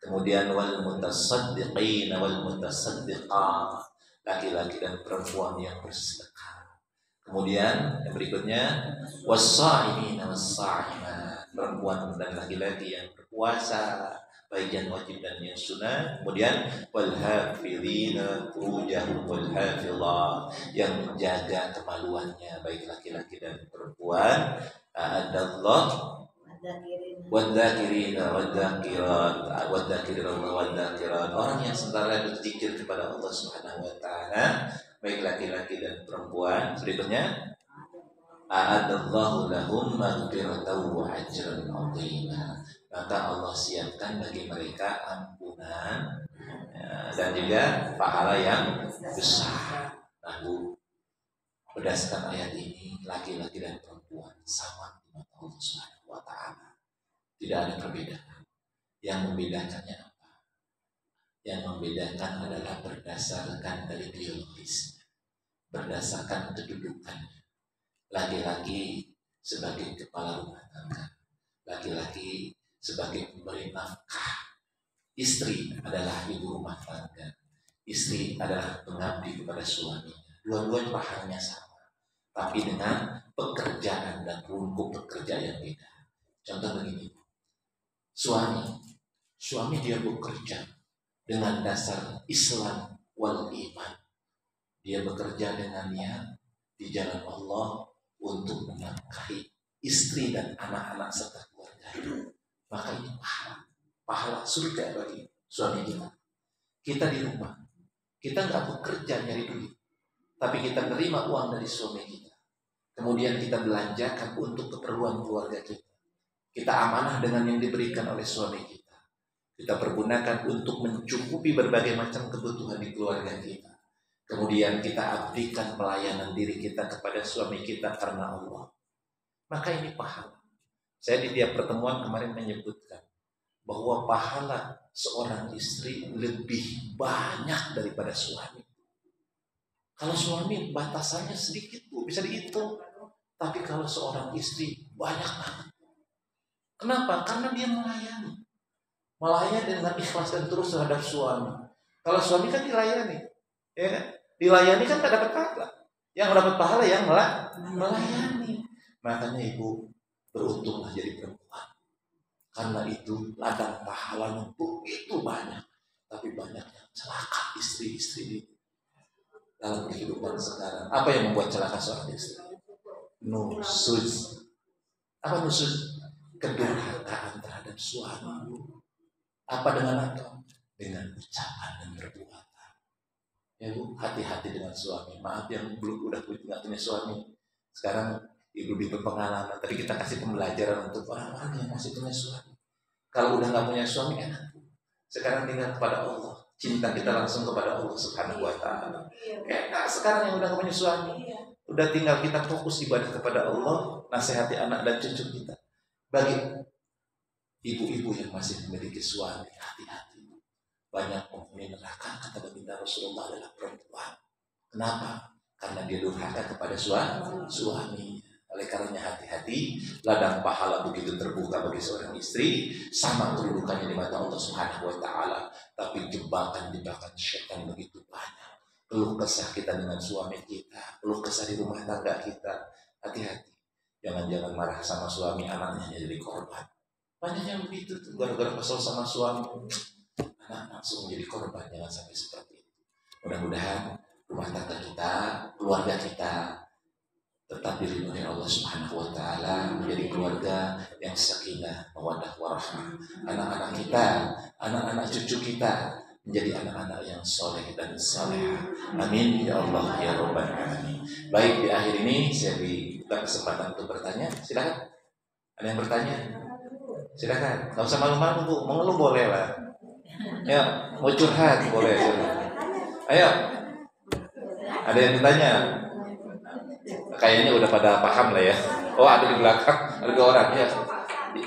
Kemudian wal mutasaddiqina wal mutasaddiqat, laki-laki dan perempuan yang bersedekah. Kemudian yang berikutnya was-sha'imina was-sha'imat, perempuan dan laki-laki yang berpuasa baik yang wajib dan yang sunnah. Kemudian wal hafizina furujahum wal hafizat, yang menjaga kemaluannya baik laki-laki dan perempuan. A'adallah wadzakirina wadzakirat wadzakirat, orang yang selalu berzikir kepada Allah Subhanahu wa taala baik laki-laki dan perempuan. Berikutnya a'adallahu lahum maghfiratan wa ajran 'azima, maka Allah siapkan bagi mereka ampunan dan juga pahala yang besar. Nah Bu, berdasarkan ayat ini laki-laki dan perempuan sama di mata Allah Subhanahu wa taala. Tidak ada perbedaan. Yang membedakannya apa? Yang membedakan adalah berdasarkan dari biologis, berdasarkan kedudukannya. Laki-laki sebagai kepala rumah tangga, laki-laki sebagai pemberi nafkah, istri adalah ibu rumah tangga, istri adalah pengabdi kepada suaminya. Dua-duanya pahalanya sama, tapi dengan pekerjaan dan lingkup pekerja yang beda. Contoh begini, suami dia bekerja dengan dasar Islam wal iman. Dia bekerja dengan niat di jalan Allah untuk menafkahi istri dan anak-anak serta keluarga. Maka ini pahala surga bagi suami kita. Kita di rumah, kita nggak bekerja nyari duit, tapi kita terima uang dari suami kita. Kemudian kita belanjakan untuk keperluan keluarga kita. Kita amanah dengan yang diberikan oleh suami kita. Kita pergunakan untuk mencukupi berbagai macam kebutuhan di keluarga kita. kemudian kita abdikan pelayanan diri kita kepada suami kita karena Allah, maka ini pahala. Saya di tiap pertemuan kemarin menyebutkan bahwa pahala seorang istri lebih banyak daripada suami. Kalau suami batasannya sedikit Bu, bisa dihitung. Tapi kalau seorang istri banyak banget. Kenapa? Karena dia melayani. Melayani dengan ikhlas dan tulus terhadap suami. Kalau suami kan dilayani, ya kan? Dilayani kan tak dapat pahala. Yang dapat pahala yang melayani. Makanya ibu beruntunglah jadi perempuan. Karena itu ladang pahalanya begitu banyak. Tapi banyak yang celaka istri-istri dalam kehidupan sekarang. Apa yang membuat celaka seorang istri? Nusuz. Apa nusuz? Kedurhakaan terhadap suami. Apa dengan apa? Dengan ucapan dan perbuatan. Ya Bu, hati-hati dengan suami. Maaf yang belum udah nggak punya suami. Sekarang ibu lebih berpengalaman. Tadi kita kasih pembelajaran untuk orang-orang yang masih punya suami. Kalau udah nggak punya suami enak. Sekarang tinggal kepada Allah. Cinta kita langsung kepada Allah Subhanahu Wa Taala. Enak sekarang yang udah nggak punya suami. Udah tinggal kita fokus ibadah kepada Allah, nasihati anak dan cucu kita. Bagi ibu-ibu yang masih memiliki suami, hati-hati. Banyak penghuni neraka, kata baginda Rasulullah, adalah perempuan. Kenapa? Karena dia durhaka kepada suami. Oleh karenanya hati-hati, ladang pahala begitu terbuka bagi seorang istri, sama kedudukannya di mata Allah Subhanahu Wa Taala. Tapi jebakan-jebakan syaitan begitu banyak. Keluh kesah kita dengan suami kita, keluh kesah di rumah tangga kita. Hati-hati, jangan-jangan marah sama suami, anaknya jadi korban. Banyak yang begitu tuh, gara-gara kesel sama suami, anak langsung menjadi korban. Jangan sampai seperti itu. Mudah-mudahan rumah tangga kita, keluarga kita tetap dilindungi Allah Subhanahu Wa Taala, menjadi keluarga yang sakinah, mawaddah warahmah. Anak-anak kita, anak-anak cucu kita menjadi anak-anak yang soleh dan saleh. Amin ya Allah ya Rabbal Alamin. Baik, di akhir ini saya berikan kesempatan untuk bertanya. Silakan. Ada yang bertanya? Silakan. Gak usah malu-malu Bu, mengeluh boleh lah. Ya, mau curhat boleh. Ayo. Ada yang bertanya? Kayaknya udah pada paham lah ya. Oh, ada di belakang, ada 2 orang ya.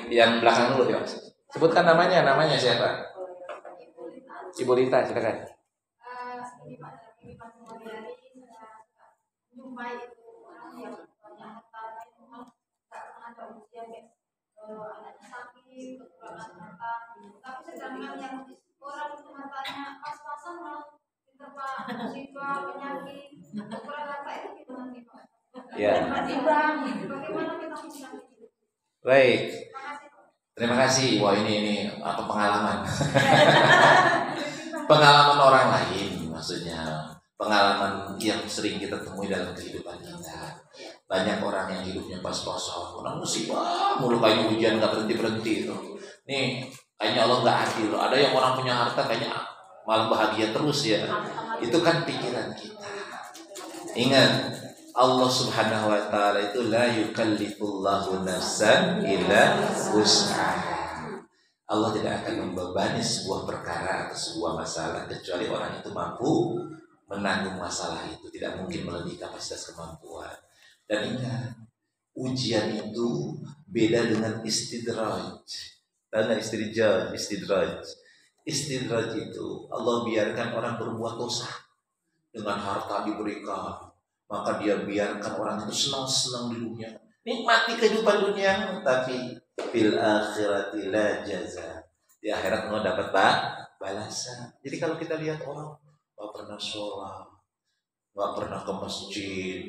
Yang belakang dulu ya. Sebutkan namanya siapa? Ibu Lita, silakan. Ini Pak dari jumpai itu orang yang banyak harta itu tak pernah ada ujian anaknya sakit, kekurangan harta. Tapi sedangkan yang orang itu hartanya pas-pasan malah terpa musibah, penyakit, kekurangan harta itu gimana sih Pak? Ya. Bagaimana kita mencintai itu? Baik. Terima kasih. Wah ini apa pengalaman? Pengalaman orang lain maksudnya. Pengalaman yang sering kita temui dalam kehidupan kita. Banyak orang yang hidupnya pas-pasan, orang musibah, mulu kayak hujan nggak berhenti itu. Nih kayaknya Allah nggak adil. Ada yang orang punya harta kayaknya malah bahagia terus ya. Itu kan pikiran kita. Ingat, Allah Subhanahu Wa Taala itu la yukallifullahu nafsan illa wus'aha. Allah tidak akan membebani sebuah perkara atau sebuah masalah kecuali orang itu mampu menanggung masalah itu. Tidak mungkin melebihi kapasitas kemampuan. Dan ingat, ujian itu beda dengan istidraj. Tahu nggak istidraj? Istidraj itu Allah biarkan orang berbuat dosa dengan harta diberikan, maka dia biarkan orang itu senang-senang di dunia, nikmati kehidupan dunia, tapi fil akhirati la jaza. Di akhirat mau dapat balasan. Jadi kalau kita lihat orang nggak pernah sholat, nggak pernah ke masjid,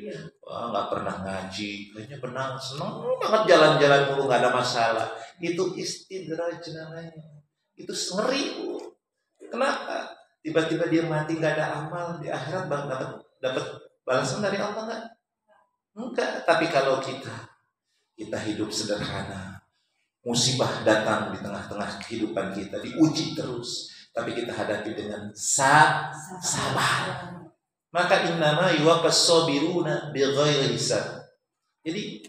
nggak pernah ngaji, kayaknya pernah senang banget jalan-jalan mulu nggak ada masalah, itu istidraj namanya. Itu ngeri Bu. Kenapa? Tiba-tiba dia mati nggak ada amal, di akhirat dapat balasan dari Allah nggak? Enggak. Tapi kalau kita hidup sederhana, musibah datang di tengah-tengah kehidupan kita, diuji terus, tapi kita hadapi dengan sabar. Maka innama yuwaffas sabiruna bighairi hisab. Jadi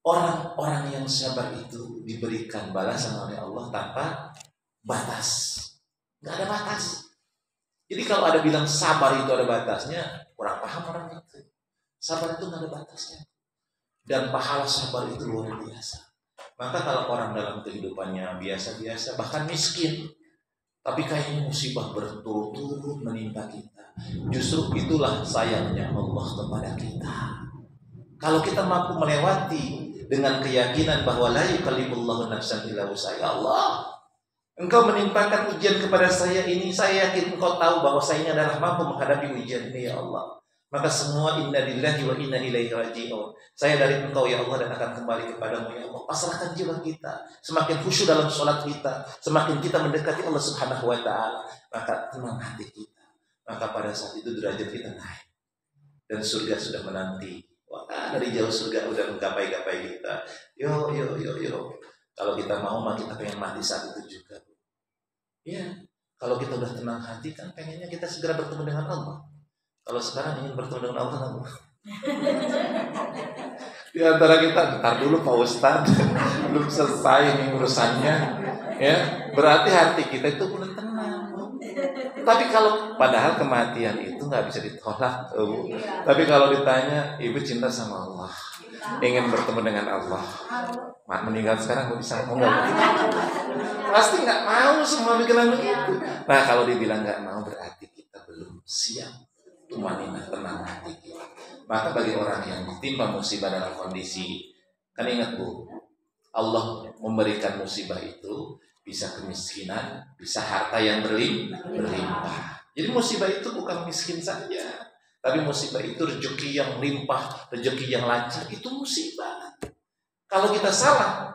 orang-orang yang sabar itu diberikan balasan oleh Allah tanpa batas. Enggak ada batas. Jadi kalau ada bilang sabar itu ada batasnya, kurang paham orang itu. Sabar itu nggak ada batasnya. Dan pahala sabar itu luar biasa. Maka kalau orang dalam kehidupannya biasa-biasa, bahkan miskin, tapi kayaknya musibah berturut-turut menimpa kita, justru itulah sayangnya Allah kepada kita. Kalau kita mampu melewati dengan keyakinan bahwa la yukallifullahu nafsan illa wus'aha, ya Allah, Engkau menimpakan ujian kepada saya ini, saya yakin Engkau tahu bahwa saya ini adalah mampu menghadapi ujian ini, ya Allah. Maka semua inna lillahi wa inna ilaihi raji'un. Saya dari Engkau ya Allah dan akan kembali kepadamu ya Allah. Pasrahkan jiwa kita. Semakin khusyuk dalam sholat kita, semakin kita mendekati Allah Subhanahu wa ta'ala, maka tenang hati kita. Maka pada saat itu derajat kita naik. Dan surga sudah menanti. Wah, dari jauh surga udah menggapai-gapai kita. Yo. Kalau kita mau, maka kita pengen mati saat itu juga. Ya, kalau kita udah tenang hati kan pengennya kita segera bertemu dengan Allah. Kalau sekarang ingin bertemu dengan Allah, di antara kita, ntar dulu Pak Ustadz, belum selesai ini urusannya, ya berarti hati kita itu belum tenang. Tapi kalau padahal kematian itu nggak bisa ditolak, tapi kalau ditanya, ibu cinta sama Allah, ingin bertemu dengan Allah, meninggal sekarang mau bisa mau nggak? Pasti nggak mau, semua pikiran begitu. Nah kalau dibilang nggak mau berarti kita belum siap. Tumaninah, tenang hati kita. Maka bagi orang yang ditimpa musibah dalam kondisi, kan ingat Bu, Allah memberikan musibah itu bisa kemiskinan, bisa harta yang berlimpah. Jadi musibah itu bukan miskin saja, tapi musibah itu rezeki yang limpah, rezeki yang lancar, itu musibah. Kalau kita salah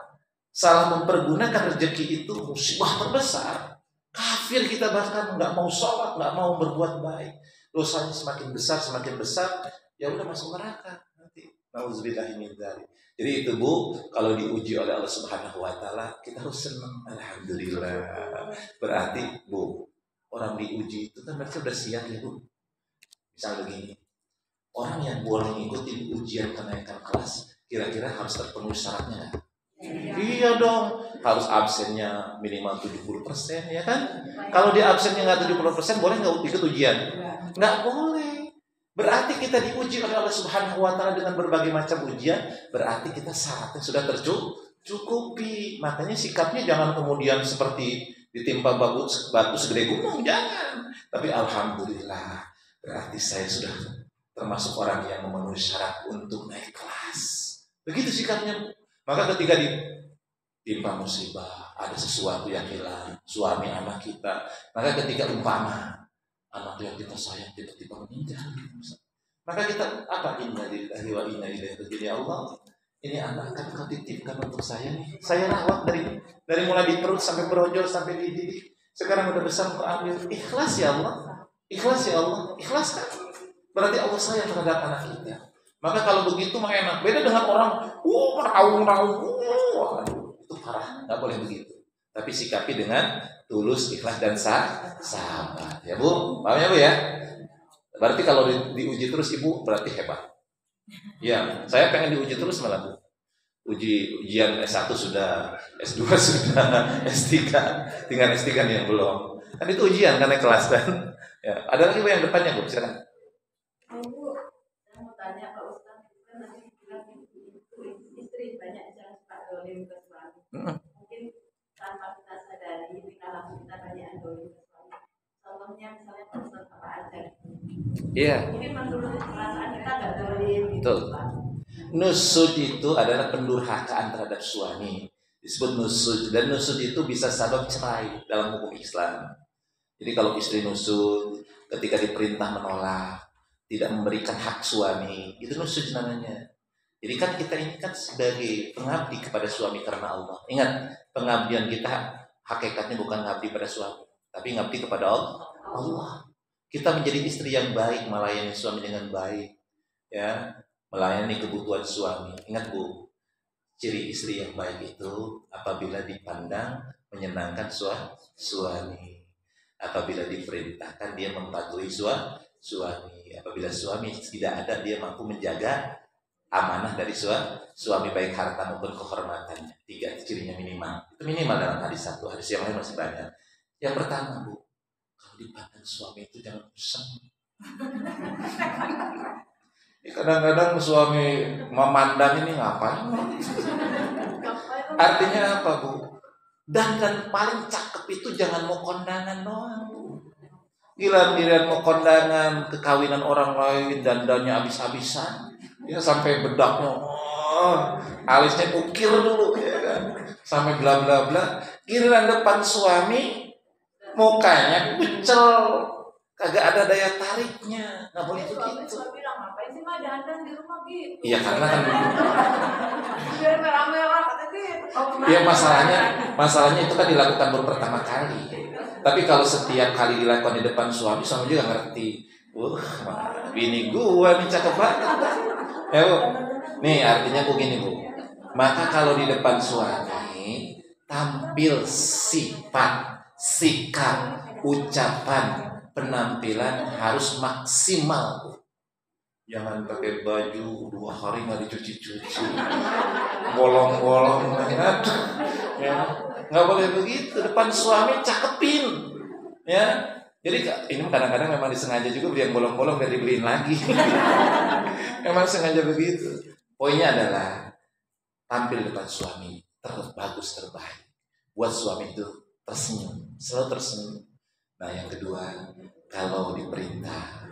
mempergunakan rezeki itu, musibah terbesar. Kafir kita bahkan nggak mau sholat, nggak mau berbuat baik. Dosanya semakin besar, ya udah masuk neraka nanti. Nauzubillahi min dzalik. Jadi itu Bu, kalau diuji oleh Allah Subhanahu wa taala, kita harus senang, alhamdulillah. Berarti Bu, orang diuji itu kan mereka sudah siap ya Bu. Misal begini, orang yang boleh ngikutin ujian kenaikan kelas, kira-kira harus terpenuhi syaratnya nggak? Iya dong, harus absennya minimal 70% ya kan? Kalau dia absennya nggak 70%, boleh nggak ikut ujian? Nggak boleh. Berarti kita diuji oleh Allah Subhanahu wa taala dengan berbagai macam ujian, berarti kita syaratnya sudah tercukupi. Makanya sikapnya jangan kemudian seperti ditimpa batu segede gunung, jangan. Tapi alhamdulillah, berarti saya sudah termasuk orang yang memenuhi syarat untuk naik kelas. Begitu sikapnya. Maka ketika ditimpa musibah, ada sesuatu yang hilang, suami anak kita, maka ketika umpama anak yang kita sayang tiba-tiba meninggal, maka kita apa? Inna lillahi wa inna ilaihi raji'un. Ya Allah, ini anak kan Kau titipkan untuk saya nih. Saya rawat dari mulai di perut sampai berojol sampai di didik. Sekarang udah besar Kau ambil. Ikhlas ya Allah. Ikhlas ya Allah. Ikhlas kan? Berarti Allah sayang terhadap anak kita. Maka kalau begitu mah enak. Beda dengan orang meraung-raung. Itu parah. Nggak boleh begitu. Tapi sikapi dengan tulus, ikhlas dan sabar. Ya Bu, paham ya Bu ya? Berarti kalau diuji terus Ibu berarti hebat. Ya, saya pengen diuji terus malah Bu. Ujian S1 sudah, S2 sudah, S3 tinggal S3 yang belum. Kan itu ujian karena kelas kan. Ya, ada lagi Bu yang depannya Bu, silakan. Bu, saya mau tanya Pak Ustadz, itu kan nanti bilang istri banyak yang suka dolim ke suami. Mungkin tanpa kita sadari, kita langsung kita banyak dolim ke suami. Contohnya misalnya Pak Ustadz apa aja. Iya. Mungkin menurut perasaan kita nggak dolim. Betul. Nusud itu adalah pendurhakaan terhadap suami. Disebut nusud. Dan nusud itu bisa sabab cerai dalam hukum Islam. Jadi kalau istri nusud, ketika diperintah menolak, tidak memberikan hak suami, itu nusud namanya. Jadi kan kita ini kan sebagai pengabdi kepada suami karena Allah. Ingat, pengabdian kita hakikatnya bukan ngabdi pada suami, tapi ngabdi kepada Allah. Kita menjadi istri yang baik, melayani suami dengan baik, ya, melayani kebutuhan suami. Ingat Bu, ciri istri yang baik itu apabila dipandang menyenangkan suami, apabila diperintahkan dia mematuhi suami, apabila suami tidak ada dia mampu menjaga amanah dari suami baik harta maupun kehormatannya. 3 cirinya minimal. Itu minimal dalam hadis 1. Hadis yang lain masih banyak. Yang pertama Bu, Kalau dipandang suami itu jangan usang. Kadang-kadang suami memandang ini ngapain? Artinya apa, Bu? Dan paling cakep itu jangan mau kondangan doang, Bu. Giliran mau kondangan, kekawinan orang lain, dandannya habis-habisan. Ya sampai bedaknya, alisnya ukir dulu, ya kan? Sampai bla bla bla. Giliran depan suami, mukanya kucel, kagak ada daya tariknya. Nggak boleh begitu. Ngapain sih mah dandan di rumah gitu? Iya karena kan biar merah-merah kata gitu. ya masalahnya itu kan dilakukan baru pertama kali. Tapi kalau setiap kali dilakukan di depan suami juga ngerti. Bini gua nih cakep banget. Ya, Bu. Nih artinya begini, Bu. Maka kalau di depan suami tampil sifat, sikap, ucapan, penampilan harus maksimal, Bu. Jangan pakai baju 2 hari nggak dicuci-cuci, bolong-bolong, ya nggak boleh begitu. Depan suami cakepin, ya. Jadi ini kadang-kadang memang disengaja juga beli yang bolong-bolong biar dibeliin lagi. Memang sengaja begitu. Poinnya adalah tampil depan suami terbagus terbaik. Buat suami itu tersenyum, selalu tersenyum. Nah yang kedua, kalau diperintah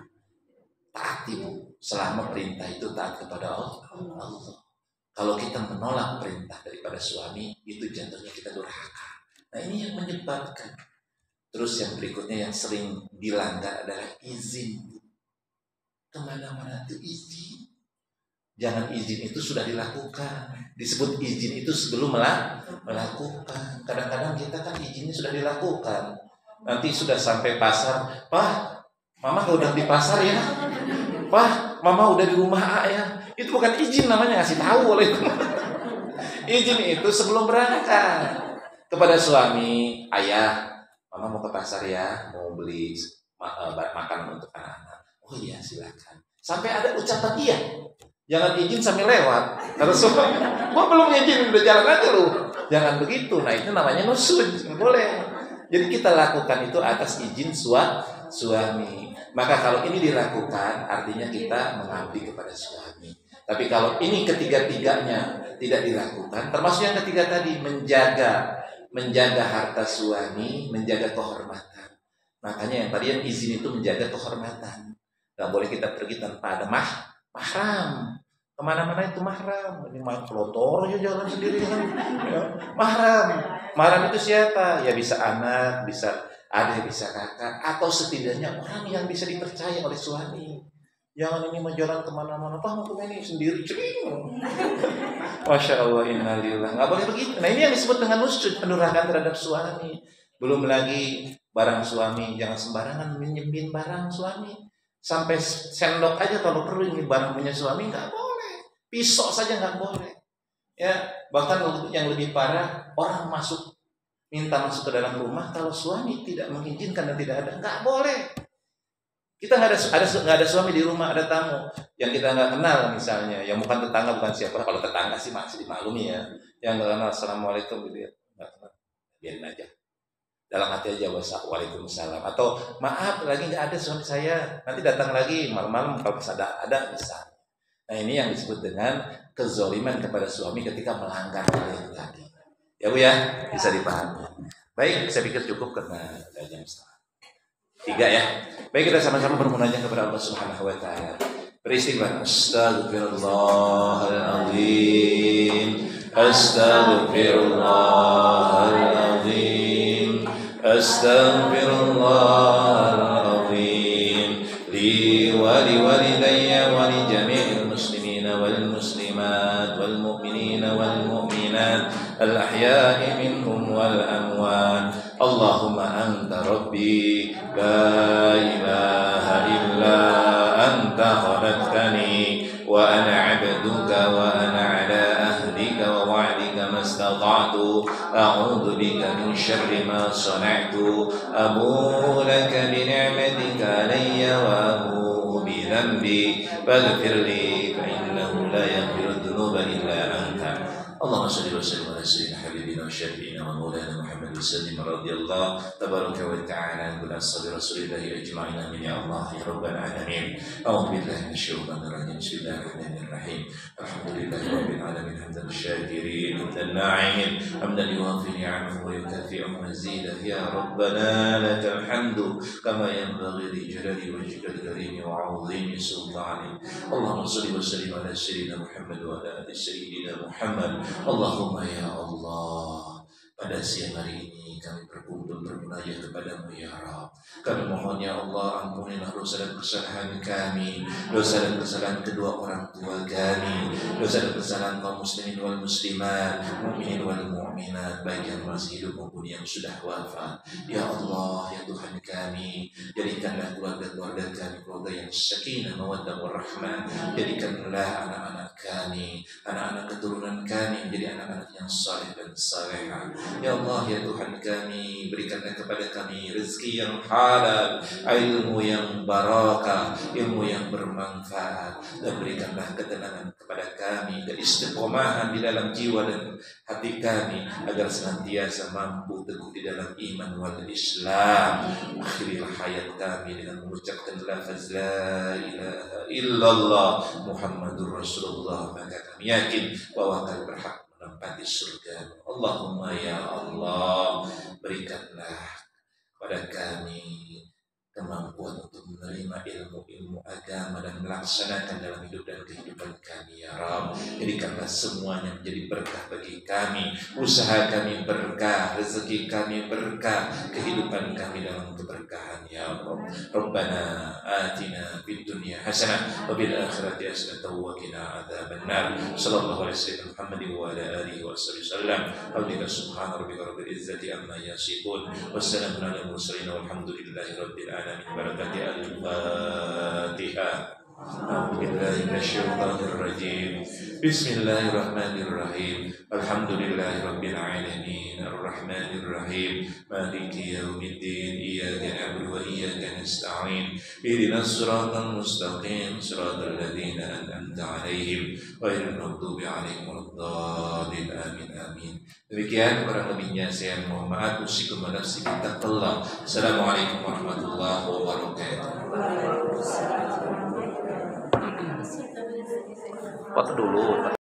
taati, Bu. Selama perintah itu taat kepada Allah. Kalau kita menolak perintah daripada suami, itu jatuhnya kita durhaka. Nah ini yang menyebabkan. Terus yang berikutnya yang sering dilanggar adalah izin. Kemana-mana itu izin. Jangan izin itu sudah dilakukan. Disebut izin itu sebelum melakukan. Kadang-kadang kita kan izinnya sudah dilakukan. Nanti sudah sampai pasar, Pak, Mama udah di pasar ya. Wah, Mama udah di rumah A ya. Itu bukan izin namanya, ngasih tahu oleh izin itu sebelum berangkat kepada suami. Ayah, Mama mau ke pasar ya, mau beli makanan untuk anak-anak. Oh iya silakan. Sampai ada ucapan iya. Jangan izin sambil lewat. Terus suami, gua belum izin, udah jalan aja lu. Jangan begitu. Nah itu namanya nusud, nggak boleh. Jadi kita lakukan itu atas izin suami. Maka kalau ini dilakukan, artinya kita mengabdi kepada suami. Tapi kalau ini ketiga-tiganya tidak dilakukan, termasuk yang ketiga tadi, menjaga harta suami, menjaga kehormatan. Makanya yang tadi yang izin itu menjaga kehormatan. Gak boleh kita pergi tanpa ada mahram. Kemana-mana itu mahram. Ini main pelotor aja jalan sendiri kan. Ya. Mahram itu siapa? Ya bisa anak, bisa adik, bisa kakak, atau setidaknya orang yang bisa dipercaya oleh suami. Jangan ini mau jalan kemana-mana, Pak mau ini sendiri, cering. Masya Allah, innalillah. Nggak boleh begitu. Nah ini yang disebut dengan nusud, pendurhakaan terhadap suami. Belum lagi barang suami, jangan sembarangan minjemin barang suami. Sampai sendok aja kalau perlu ini barang punya suami nggak boleh. Pisau saja nggak boleh. Ya, bahkan yang lebih parah, orang minta masuk ke dalam rumah kalau suami tidak mengizinkan dan tidak ada, nggak boleh. Kita nggak ada suami di rumah, ada tamu yang kita nggak kenal misalnya, yang bukan tetangga, bukan siapa. Kalau tetangga sih masih dimaklumi ya, yang nggak kenal assalamualaikum gitu ya, nggak kenal, biarin aja. Dalam hati aja waalaikumsalam, atau maaf lagi nggak ada suami saya, nanti datang lagi malam-malam kalau ada bisa. Nah ini yang disebut dengan kezoliman kepada suami ketika melanggar hal itu tadi. Ya Bu ya, bisa dipahami. Baik, saya pikir cukup karena jam 3 ya. Baik, kita sama-sama bermunajat kepada Allah Subhanahu wa taala. Beristighfar. Astaghfirullahaladzim. Astaghfirullahaladzim. Astaghfirullahaladzim. Li wa li walidayya wa li jami'il muslimina wal muslimat wal mu'minina wal mu'minat al-ahya'i minhum wal amwat. Allahumma anta rabbi la ilaha illa anta khalaqtani wa ana 'abduka wa ana 'ala ahdika wa wa'dika mastata'tu a'udzu bika min syarri ma sana'tu abu'u laka bi ni'matika 'alayya wa abu'u bi dhanbi faghfir li fa innahu la yaghfiru dhunuba illa anta. Allahumma shalli wa sallim سيدنا حبيبنا وشفيعنا ومولانا محمد وسلم رضي الله تبارك وتعالى عن كل أصحاب رسول الله أجمعين آمين يا الله يا رب العالمين. أعوذ بالله من الشيطان الرجيم. بسم الله الرحمن الرحيم. الحمد لله رب العالمين حمدا الشاكرين حمدا الناعمين حمدا يوافي نعمه ويكافئ مزيده. يا ربنا لك الحمد كما ينبغي لجلال وجهك الكريم وعظيم سلطانك. اللهم صل وسلم على سيدنا محمد وعلى آل سيدنا محمد. Allahumma ya Allah, pada siang hari ini kami berkumpul bermunajat kepadamu ya Rabb. Kami mohon ya Allah, ampunilah dosa dan kesalahan kami, dosa dan kesalahan kedua orang tua kami, dosa dan kesalahan kaum muslimin wal muslimat, mukminin wal mukminat, baik yang masih hidup maupun yang sudah wafat. Ya Allah, ya Tuhan kami, jadikanlah keluarga-keluarga kami keluarga yang sakinah, mawaddah warahmah. Jadikanlah anak-anak kami, anak-anak keturunan kami menjadi anak-anak yang saleh dan salehah. Ya Allah, ya Tuhan kami, berikanlah kepada kami rezeki yang halal, ilmu yang barakah, ilmu yang bermanfaat, dan berikanlah ketenangan kepada kami, keistiqomahan di dalam jiwa dan hati kami, agar senantiasa mampu teguh di dalam iman wal Islam. Akhirilah hayat kami dengan mengucapkan lafaz la ilaha illallah Muhammadur Rasulullah, maka kami yakin bahwa kami berhak menempati surga. Allahumma ya Allah, berikanlah pada kami kemampuan untuk menerima ilmu-ilmu agama dan melaksanakan dalam hidup dan kehidupan kami ya Rabb. Jadikanlah semuanya menjadi berkah bagi kami, usaha kami berkah, rezeki kami berkah, kehidupan kami dalam keberkahan ya Rabb. Rabbana atina fid dunya hasanah wa bil akhirati hasanah wa qina adzabannar. Sallallahu alaihi wasallam Muhammad wa ala alihi wasallam. Alhamdulillah subhana rabbika rabbil izzati amma yasifun. Wassalamu ala mursalin walhamdulillahi rabbil alamin. Barakati al-Fatihah. أعوذ بالله من الشيطان الرجيم. بسم الله الرحمن الرحيم. الحمد لله رب العالمين الرحمن الرحيم مالك يوم الدين. إياك نعبد وإياك نستعين. اهدنا الصراط المستقيم صراط الذين أنعمت عليهم غير المغضوب عليهم ولا الضالين آمين آمين. Demikian kurang lebihnya saya mohon maaf. Usikum wa nafsi bittaqwallah. Assalamualaikum warahmatullahi wabarakatuh. Foto dulu.